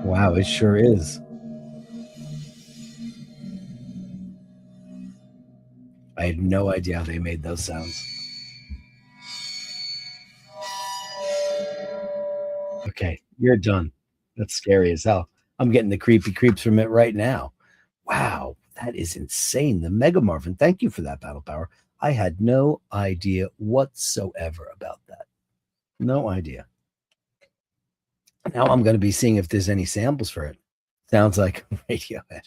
Wow, it sure is. I had no idea how they made those sounds. Okay, you're done. That's scary as hell. I'm getting the creepy creeps from it right now. Wow, that is insane. The Mega Marvin. Thank you for that, Battle Power. I had no idea whatsoever about that. No idea. Now I'm going to be seeing if there's any samples for it. Sounds like Radiohead.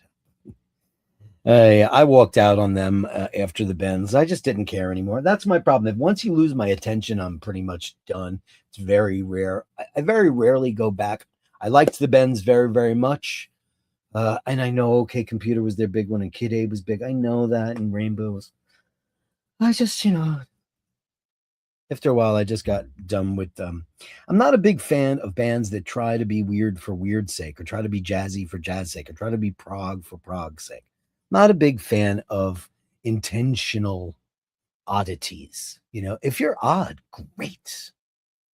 I walked out on them after the bends. I just didn't care anymore. That's my problem. If once you lose my attention, I'm pretty much done. It's very rare. I very rarely go back. I liked the bends very, very much. And I know OK Computer was their big one and Kid A was big. I know that, and Rainbows. I just, after a while, I just got done with them. I'm not a big fan of bands that try to be weird for weird's sake, or try to be jazzy for jazz's sake, or try to be prog for prog's sake. Not a big fan of intentional oddities. If you're odd, great.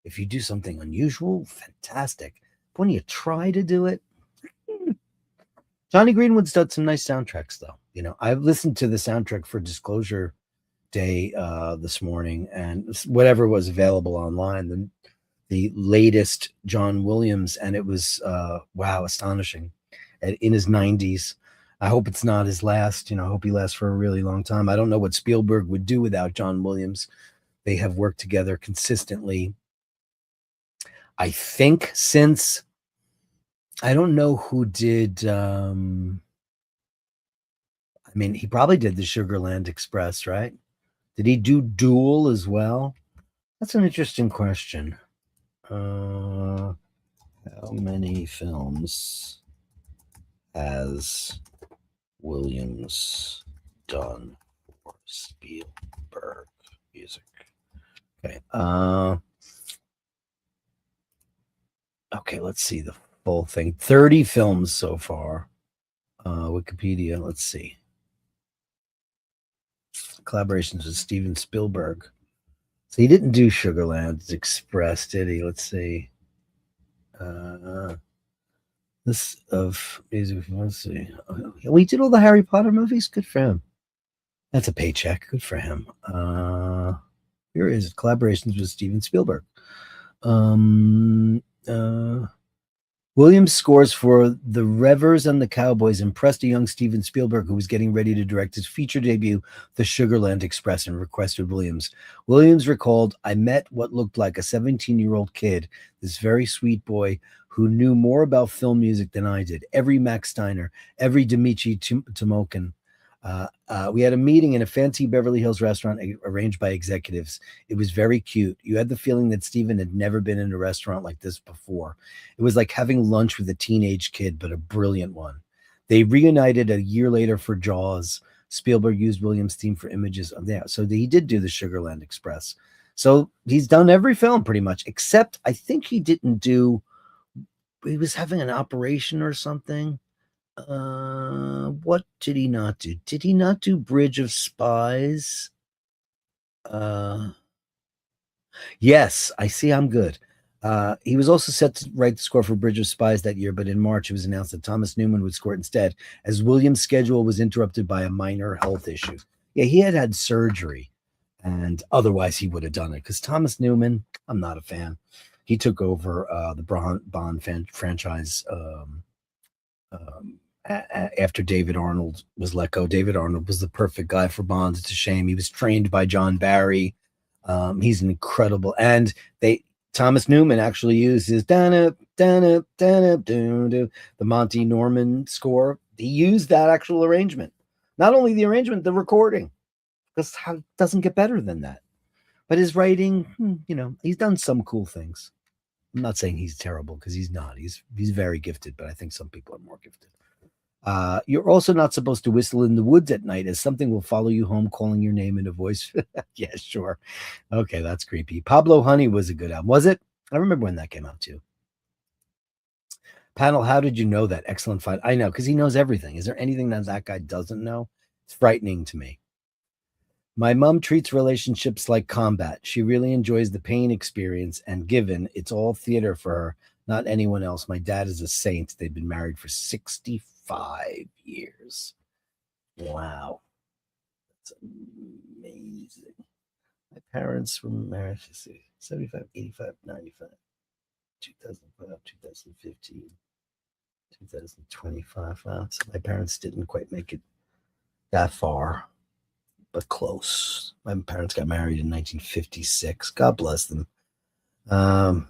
If you do something unusual, fantastic. But when you try to do it, Johnny Greenwood's done some nice soundtracks, though. I've listened to the soundtrack for Disclosure Day this morning, and whatever was available online, the latest John Williams, and it was wow, astonishing. In his 90s. I hope it's not his last. I hope he lasts for a really long time. I don't know what Spielberg would do without John Williams. They have worked together consistently. I think since I don't know who did. He probably did the Sugarland Express, right? Did he do Duel as well? That's an interesting question. How many films has Williams done for Spielberg music? Okay. Okay, let's see the full thing. 30 films so far. Wikipedia, let's see. Collaborations with Steven Spielberg. So he didn't do Sugarland Express, did he? Let's see. This of music. Let's see. We did all the Harry Potter movies. Good for him. That's a paycheck. Good for him. Here is collaborations with Steven Spielberg. Williams' scores for The Revers and the Cowboys impressed a young Steven Spielberg who was getting ready to direct his feature debut, The Sugarland Express, and requested Williams. Williams recalled, I met what looked like a 17-year-old kid, this very sweet boy who knew more about film music than I did. Every Max Steiner, every Dmitri Timokin. We had a meeting in a fancy Beverly Hills restaurant arranged by executives. It was very cute. You had the feeling that Steven had never been in a restaurant like this before. It was like having lunch with a teenage kid, but a brilliant one. They reunited a year later for Jaws. Spielberg used Williams' theme for images of that. So he did do the Sugarland Express. So he's done every film pretty much, except I think he didn't do, he was having an operation or something. What did he not do? Did he not do Bridge of Spies? Yes, I see. I'm good. He was also set to write the score for Bridge of Spies that year, but in March it was announced that Thomas Newman would score it instead, as Williams' schedule was interrupted by a minor health issue. Yeah, he had surgery, and otherwise he would have done it. Because Thomas Newman, I'm not a fan. He took over the Bond franchise after David Arnold was let go. David Arnold was the perfect guy for Bond. It's a shame. He was trained by John Barry. He's an incredible, and Thomas Newman actually used his the Monty Norman score. He used that actual arrangement. Not only the arrangement, the recording. Because how doesn't get better than that. But his writing, he's done some cool things. I'm not saying he's terrible because he's not. He's very gifted, but I think some people are more gifted. You're also not supposed to whistle in the woods at night, as something will follow you home calling your name in a voice. Yeah, sure. Okay, that's creepy. Pablo Honey was a good album. Was it? I remember when that came out too. Panel, how did you know that? Excellent fight. I know, because he knows everything. Is there anything that that guy doesn't know? It's frightening to me. My mom treats relationships like combat. She really enjoys the pain experience, and given it's all theater for her, not anyone else. My dad is a saint. They've been married for 65 years. Wow. That's amazing. My parents were married, let's see, 75, 85, 95, 2005, 2015, 2025. Wow. So my parents didn't quite make it that far, but close. My parents got married in 1956. God bless them. I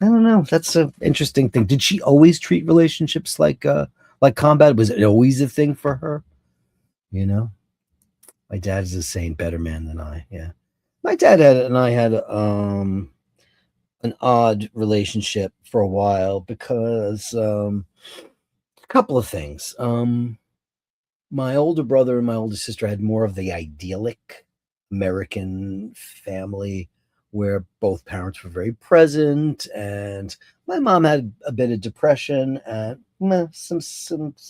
don't know. That's an interesting thing. Did she always treat relationships like combat? Was it always a thing for her? You know, my dad is a saint, better man than I. Yeah, my dad and I had an odd relationship for a while because a couple of things. My older brother and my older sister had more of the idyllic American family where both parents were very present, and my mom had a bit of depression and some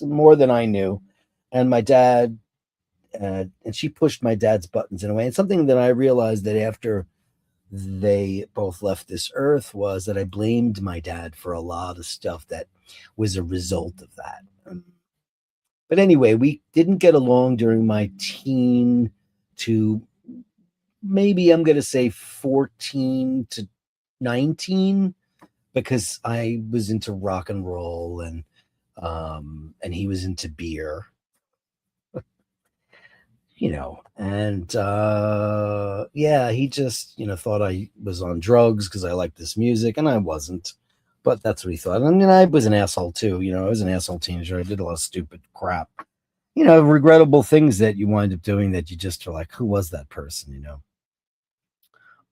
more than I knew, and my dad and she pushed my dad's buttons in a way. And something that I realized that after they both left this earth was that I blamed my dad for a lot of stuff that was a result of that. But anyway, we didn't get along during my teen to maybe I'm going to say 14 to 19 because I was into rock and roll and he was into beer, and yeah, he just thought I was on drugs because I liked this music and I wasn't, but that's what he thought. I mean, I was an asshole too. I was an asshole teenager. I did a lot of stupid crap, regrettable things that you wind up doing that you just are like, who was that person?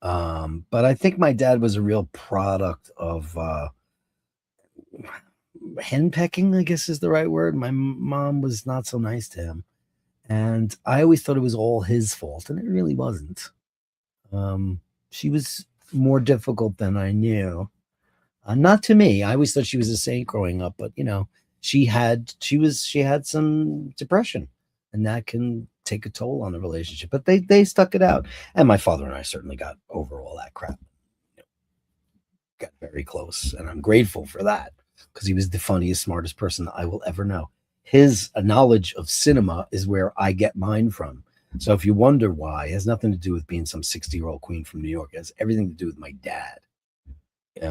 But I think my dad was a real product of henpecking, I guess is the right word. My mom was not so nice to him, and I always thought it was all his fault, and it really wasn't. She was more difficult than I knew. Not to me. I always thought she was a saint growing up, but she had some depression, and that can take a toll on a relationship. But they stuck it out, and my father and I certainly got over all that crap. Got very close, and I'm grateful for that because he was the funniest, smartest person I will ever know. His knowledge of cinema is where I get mine from. So if you wonder why, it has nothing to do with being some 60-year-old queen from New York. It has everything to do with my dad.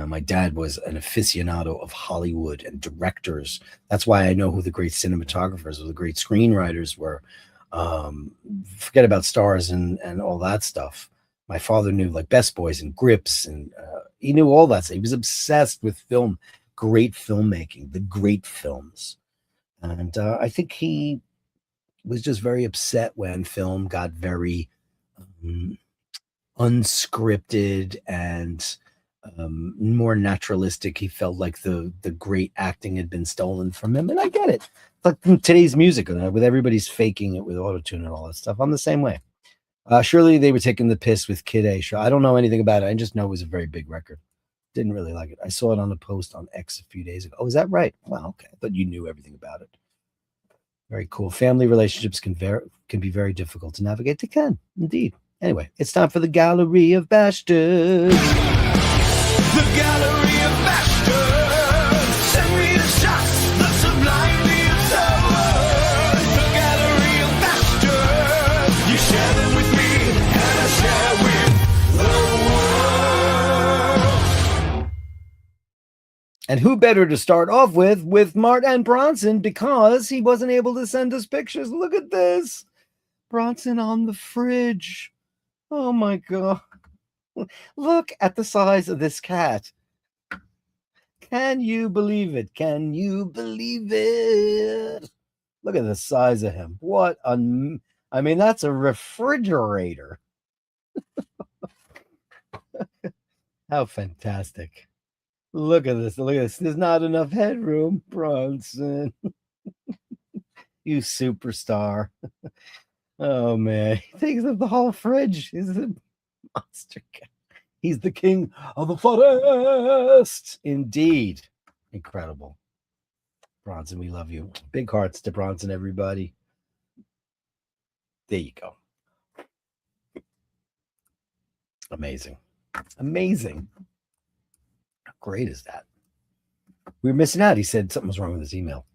My dad was an aficionado of Hollywood and directors. That's why I know who the great cinematographers or the great screenwriters were. Forget about stars and all that stuff. My father knew like Best Boys and Grips, and he knew all that stuff. He was obsessed with film, great filmmaking, the great films. And I think he was just very upset when film got very unscripted and more naturalistic. He felt like the great acting had been stolen from him, and I get it. Like today's music, with everybody's faking it with autotune and all that stuff. I'm the same way. Surely they were taking the piss with Kid A. Sure, I don't know anything about it. I just know it was a very big record. Didn't really like it. I saw it on a post on X a few days ago. Oh, is that right? Well, okay. I thought you knew everything about it. Very cool. Family relationships can be very difficult to navigate. They can, indeed. Anyway, it's time for the Gallery of Bastards. The Gallery of Bashtards. Send me the shots, the sublimely absurd. The Gallery of Bashtards. You share them with me, and I share with the world. And who better to start off with Martin Bronson, because he wasn't able to send us pictures. Look at this. Bronson on the fridge. Oh my God. Look at the size of this cat. Can you believe it? Can you believe it? Look at the size of him. I mean, that's a refrigerator. How fantastic. Look at this. Look at this. There's not enough headroom, Bronson. You superstar. Oh man, he takes up the whole fridge. He's a monster cat. He's the king of the forest. Indeed. Incredible. Bronson, we love you. Big hearts to Bronson, everybody. There you go. Amazing. Amazing. How great is that? We were missing out. He said something was wrong with his email.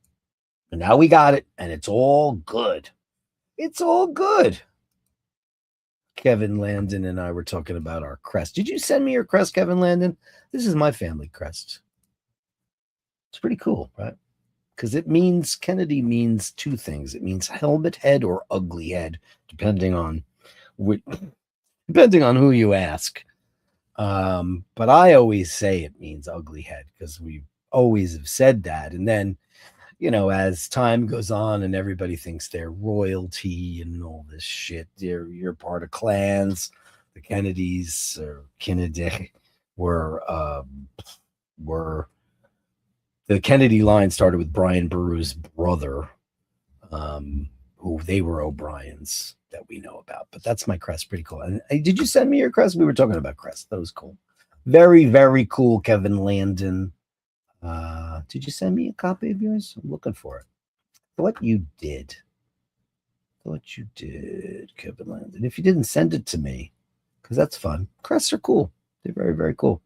And now we got it, and it's all good. It's all good. Kevin Landon and I were talking about our crest. Did you send me your crest, Kevin Landon? This is my family crest. It's pretty cool, right? Because it means, Kennedy means two things. It means helmet head or ugly head, depending on who you ask. But I always say it means ugly head because we always have said that. And then, you know, as time goes on and everybody thinks they're royalty and all this shit, you're part of clans. The Kennedys or Kennedy were the Kennedy line started with Brian Boru's brother, who they were O'Briens that we know about. But that's my crest. Pretty cool. And did you send me your crest? We were talking about crest. That was cool. Very, very cool, Kevin Landon. Did you send me a copy of yours? I'm looking for it. Thought you did. Kevin Landon. If you didn't, send it to me, because that's fun. Crests are cool. They're very, very cool.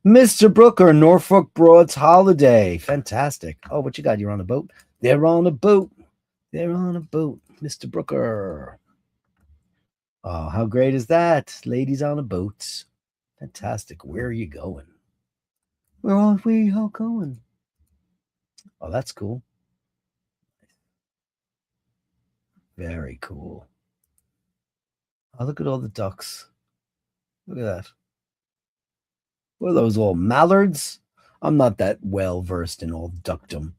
Mr. Brooker, Norfolk Broads holiday. Fantastic. Oh, what you got? You're on a boat? They're on a boat. Mr. Brooker. Oh, how great is that? Ladies on a boat. Fantastic. Where are you going? Where are we all going? Oh, that's cool. Very cool. Oh, look at all the ducks. Look at that. What are those, all mallards? I'm not that well versed in all duckdom.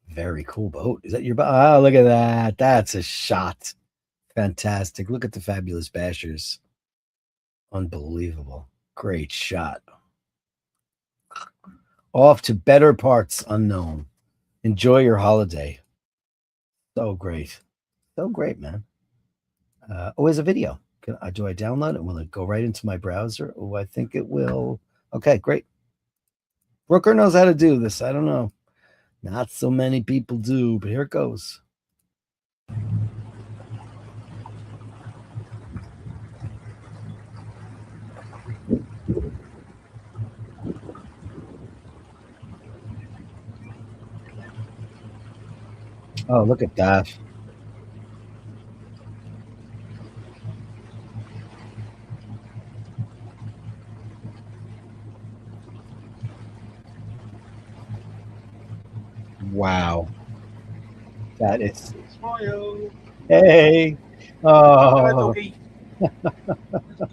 Very cool boat. Is that your boat? Oh, look at that. That's a shot. Fantastic. Look at the fabulous bashers. Unbelievable. Great shot. Off to better parts unknown. Enjoy your holiday. So great. So great, man. There's a video. Do I download it? Will it go right into my browser? Oh, I think it will. Okay, great. Brooker knows how to do this. I don't know. Not so many people do, but here it goes. Oh, look at that. Wow. That is. Smile. Hey. Oh. Gary.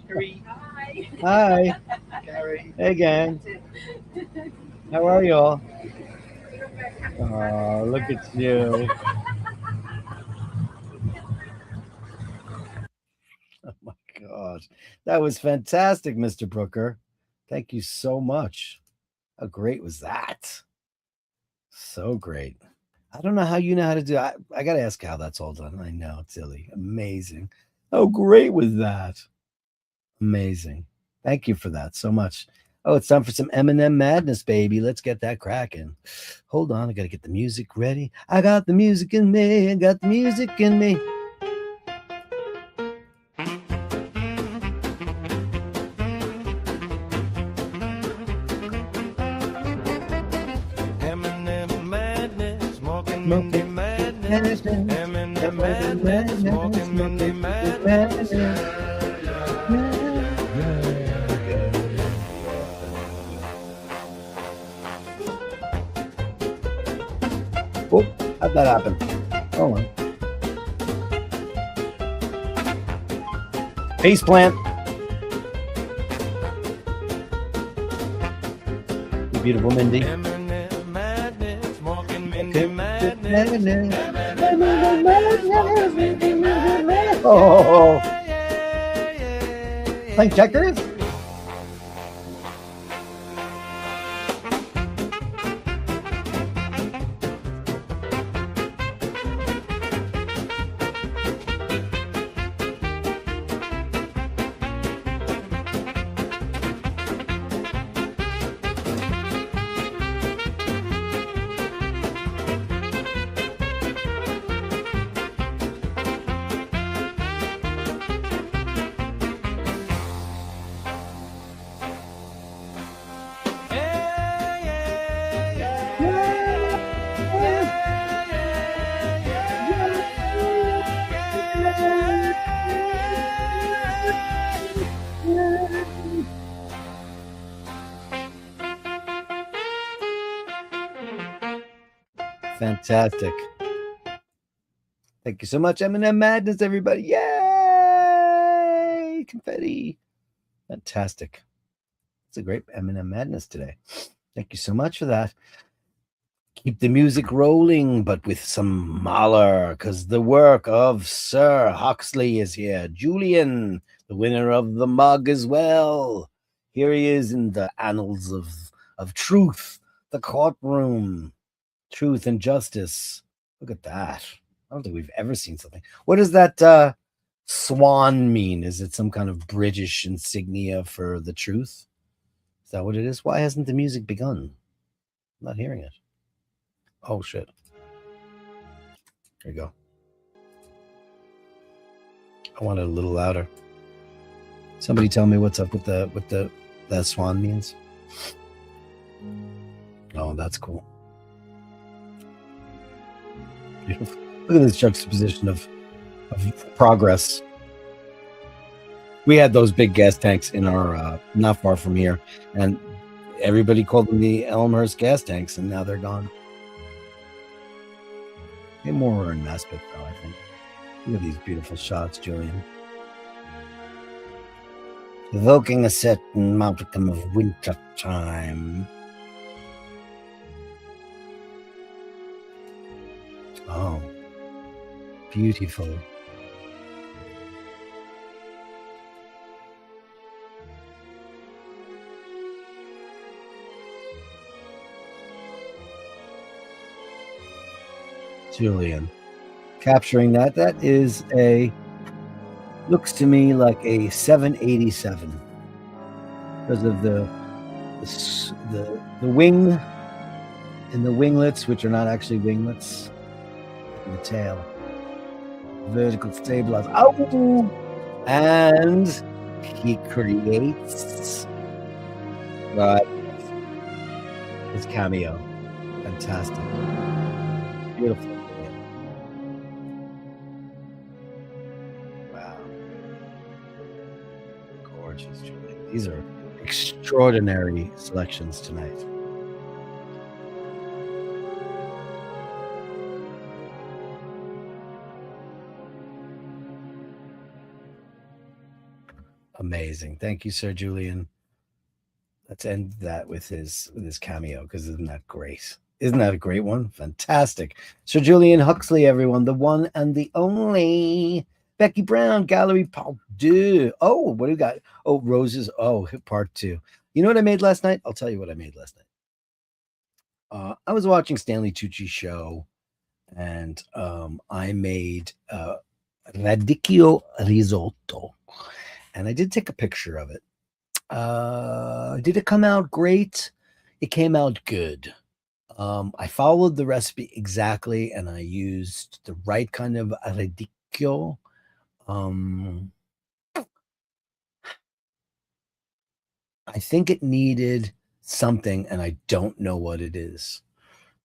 Hi. Hi. Gary. Hey, gang. How are you all? Oh, look at you. Oh, my God. That was fantastic, Mr. Brooker. Thank you so much. How great was that? So great. I don't know how you know how to do it. I got to ask how that's all done. I know, it's silly. Amazing. How great was that? Amazing. Thank you for that so much. Oh, it's time for some Eminem madness, baby. Let's get that cracking. Hold on. I got to get the music ready. I got the music in me. I got the music in me. Eminem madness, smoking Mindy madness. Eminem madness, smoking Mindy madness. Oh, how'd that happen? Hold on. Face plant. You beautiful Mindy. Eminem madness, smoking Mindy madness. Oh, playing checkers? Fantastic. Thank you so much, M&M Madness, everybody. Yay! Confetti. Fantastic. It's a great M&M Madness today. Thank you so much for that. Keep the music rolling, but with some Mahler, because the work of Sir Huxley is here. Julian, the winner of the mug as well. Here he is in the annals of truth, the courtroom, truth and justice. Look at that. I don't think we've ever seen something. What does that swan mean? Is it some kind of British insignia for the truth? Is that what it is? Why hasn't the music begun? I'm not hearing it. Oh shit. There you go. I want it a little louder. Somebody tell me what's up with that swan means. Oh, that's cool. Beautiful. Look at this juxtaposition of progress. We had those big gas tanks in our not far from here, and everybody called them the Elmhurst gas tanks, and now they're gone. They more are in Maspeth, though, I think. Look at these beautiful shots, Julian. Evoking a certain modicum of winter time. Oh, beautiful. Julian, capturing that. That is looks to me like a 787 because of the wing and the winglets, which are not actually winglets, and the tail, vertical stabilizer. Oh, and he creates his cameo. Fantastic, beautiful. These are extraordinary selections tonight. Amazing. Thank you, Sir Julian. Let's end that with his cameo, because isn't that great? Isn't that a great one? Fantastic. Sir Julian Huxley, everyone, the one and the only. Becky Brown, Gallery Part 2. Oh, what do we got? Oh, Roses. Oh, Part 2. You know what I made last night? I'll tell you what I made last night. I was watching Stanley Tucci's show, and I made radicchio risotto, and I did take a picture of it. Did it come out great? It came out good. I followed the recipe exactly, and I used the right kind of radicchio. I think it needed something, and I don't know what it is,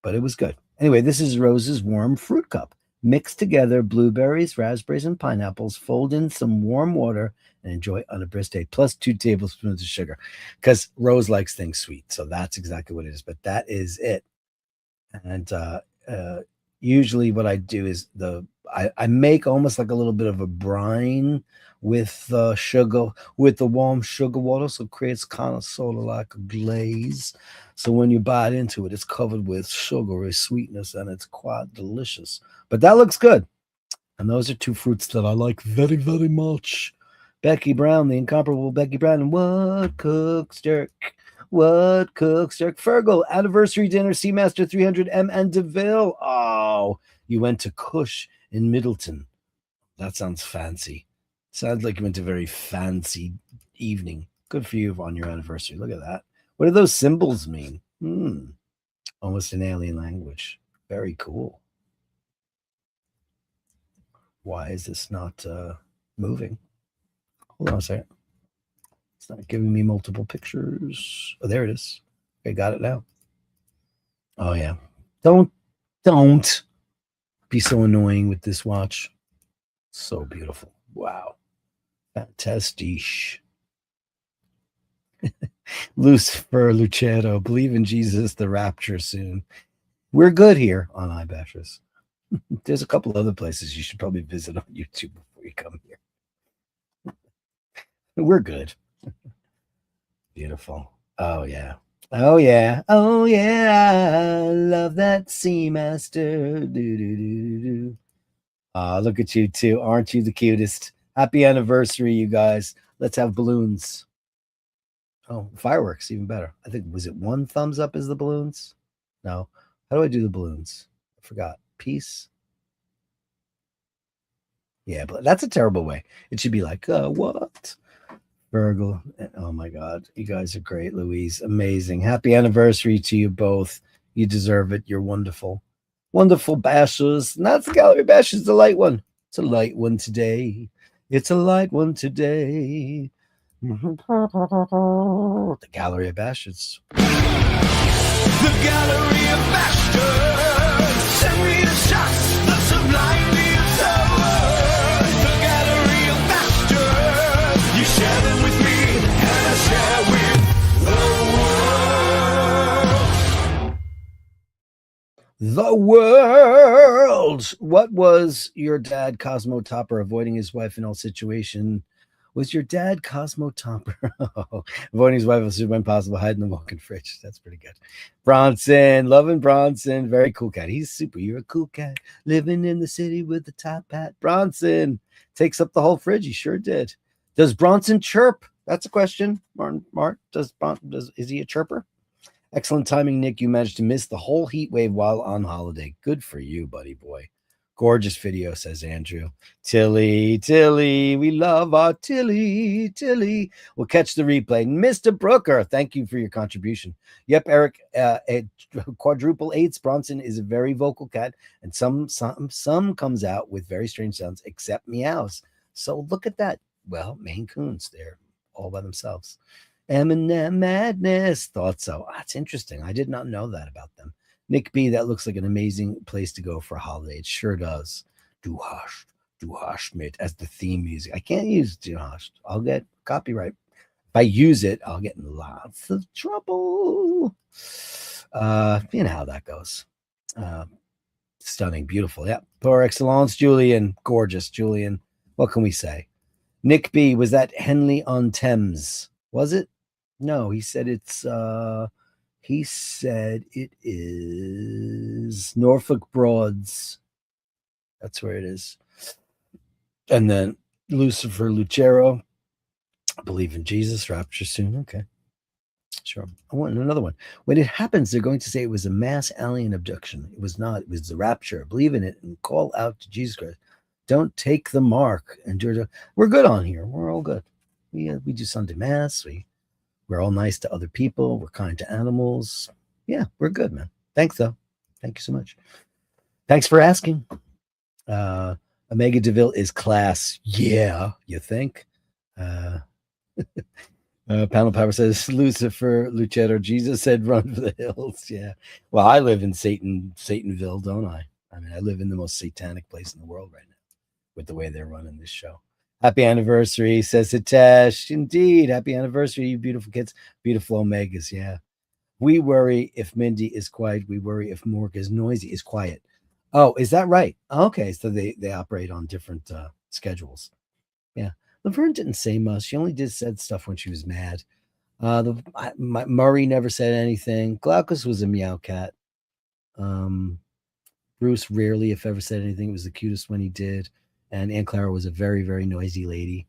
but it was good. Anyway, this is Rose's warm fruit cup. Mix together blueberries, raspberries, and pineapples. Fold in some warm water and enjoy on a brisk day, plus 2 tablespoons of sugar, because Rose likes things sweet. So that's exactly what it is. But that is it. And usually what I do is I make almost like a little bit of a brine with sugar, with the warm sugar water, so it creates kind of sort of like a glaze. So when you bite into it, it's covered with sugary sweetness, and it's quite delicious. But that looks good. And those are 2 fruits that I like very, very much. Becky Brown, the incomparable Becky Brown, and What Cooks Dirk? What Cooks Dirk? Fergal, anniversary dinner, Seamaster 300M and DeVille. Oh, you went to Cush in Middleton. That sounds fancy. Sounds like you went to a very fancy evening. Good for you on your anniversary. Look at that. What do those symbols mean? Almost an alien language. Very cool. Why is this not moving? Hold on a second. It's not giving me multiple pictures. Oh, there it is. Okay, got it now. Oh, yeah. Don't be so annoying with this watch. So beautiful. Wow. Fantastic. Lucifer Lucero, believe in Jesus, the rapture soon. We're good here on iBashers. There's a couple other places you should probably visit on YouTube before you come here. We're good. Beautiful. Oh, yeah. Oh, yeah. Oh, yeah. I love that Seamaster. Do. Look at you, too. Aren't you the cutest? Happy anniversary, you guys. Let's have balloons. Oh, fireworks, even better. I think, was it one thumbs up as the balloons? No. How do I do the balloons? I forgot. Peace. Yeah, but that's a terrible way. It should be like, what? Virgil. Oh my God. You guys are great, Louise. Amazing. Happy anniversary to you both. You deserve it. You're wonderful. Wonderful bashers. And that's the Gallery of Bashtards, the light one. It's a light one today. It's a light one today. The Gallery of Bastards. The Gallery of Bashtards. Send me the shots, the sublime views of words. The Gallery of Bashtards. You share them with me, and I share with the world. What was your dad, Cosmo Topper, avoiding his wife in all situation? Was your dad Cosmo Topper? Avoiding his wife was super impossible, hiding the walk-in fridge. That's pretty good. Bronson, loving Bronson. Very cool cat. He's super. You're a cool cat. Living in the city with the top hat. Bronson takes up the whole fridge. He sure did. Does Bronson chirp? That's a question. Mark, is he a chirper? Excellent timing, Nick. You managed to miss the whole heat wave while on holiday. Good for you, buddy boy. Gorgeous video, says Andrew. Tilly, we love our Tilly. We'll catch the replay. Mr. Brooker, thank you for your contribution. Yep, Eric, quadruple eights. Bronson is a very vocal cat, and some comes out with very strange sounds, except meows. So look at that. Well, Maine Coons, they're all by themselves. Eminem Madness, thought so. That's interesting. I did not know that about them. Nick B, that looks like an amazing place to go for a holiday. It sure does. Du hast mit as the theme music. I can't use Du hast. I'll get copyright. If I use it, I'll get in lots of trouble. You know how that goes. Stunning, beautiful. Yeah. Par excellence, Julian. Gorgeous, Julian. What can we say? Nick B, was that Henley on Thames? Was it? No, he said it's he said it is Norfolk Broads. That's where it is. And then Lucifer Lucero. Believe in Jesus, rapture soon. Okay. Sure. I want another one. When it happens, they're going to say it was a mass alien abduction. It was not. It was the rapture. Believe in it and call out to Jesus Christ. Don't take the mark. And we're good on here. We're all good. We do Sunday Mass. We're all nice to other people. We're kind to animals. Yeah, we're good, man. Thanks, though. Thank you so much. Thanks for asking. Omega DeVille is class. Yeah, you think? Panel Power says, Lucifer, Lucero, Jesus said run for the hills. Yeah. Well, I live in Satanville, don't I? I mean, I live in the most satanic place in the world right now with the way they're running this show. Happy anniversary, says Hitesh. Indeed, happy anniversary, you beautiful kids. Beautiful Omegas, yeah. We worry if Mindy is quiet. We worry if Mork is noisy, is quiet. Oh, is that right? Okay, so they operate on different schedules. Yeah. Laverne didn't say much. She only said stuff when she was mad. Murray never said anything. Glaucus was a meow cat. Bruce rarely, if ever, said anything. It was the cutest when he did. And Aunt Clara was a very, very noisy lady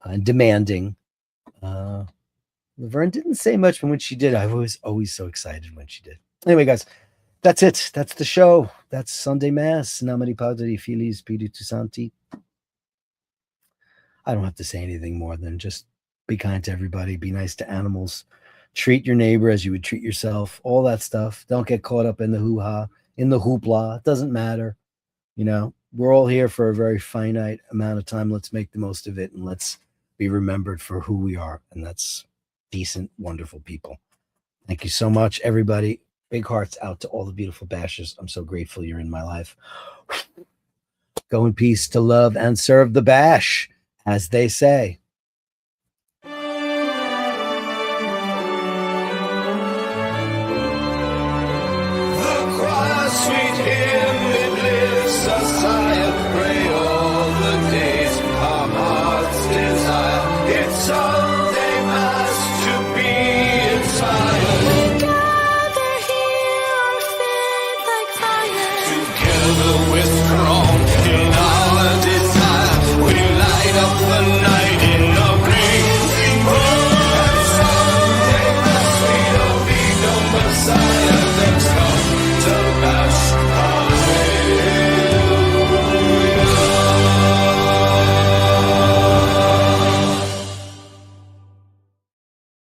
and demanding. Laverne didn't say much, but when she did, I was always so excited when she did. Anyway, guys, that's it. That's the show. That's Sunday Mass. Namari Padre Fili Spiritu Santi. I don't have to say anything more than just be kind to everybody. Be nice to animals. Treat your neighbor as you would treat yourself. All that stuff. Don't get caught up in the hoo-ha, in the hoopla. It doesn't matter. You know, we're all here for a very finite amount of time. Let's make the most of it, and let's be remembered for who we are. And that's decent, wonderful people. Thank you so much, everybody. Big hearts out to all the beautiful bashers. I'm so grateful you're in my life. Go in peace to love and serve the bash, as they say. him it lives a sire. Pray all the days our hearts desire. It's Sunday Mass to be inspired. Gather here, our faith like fire. Together with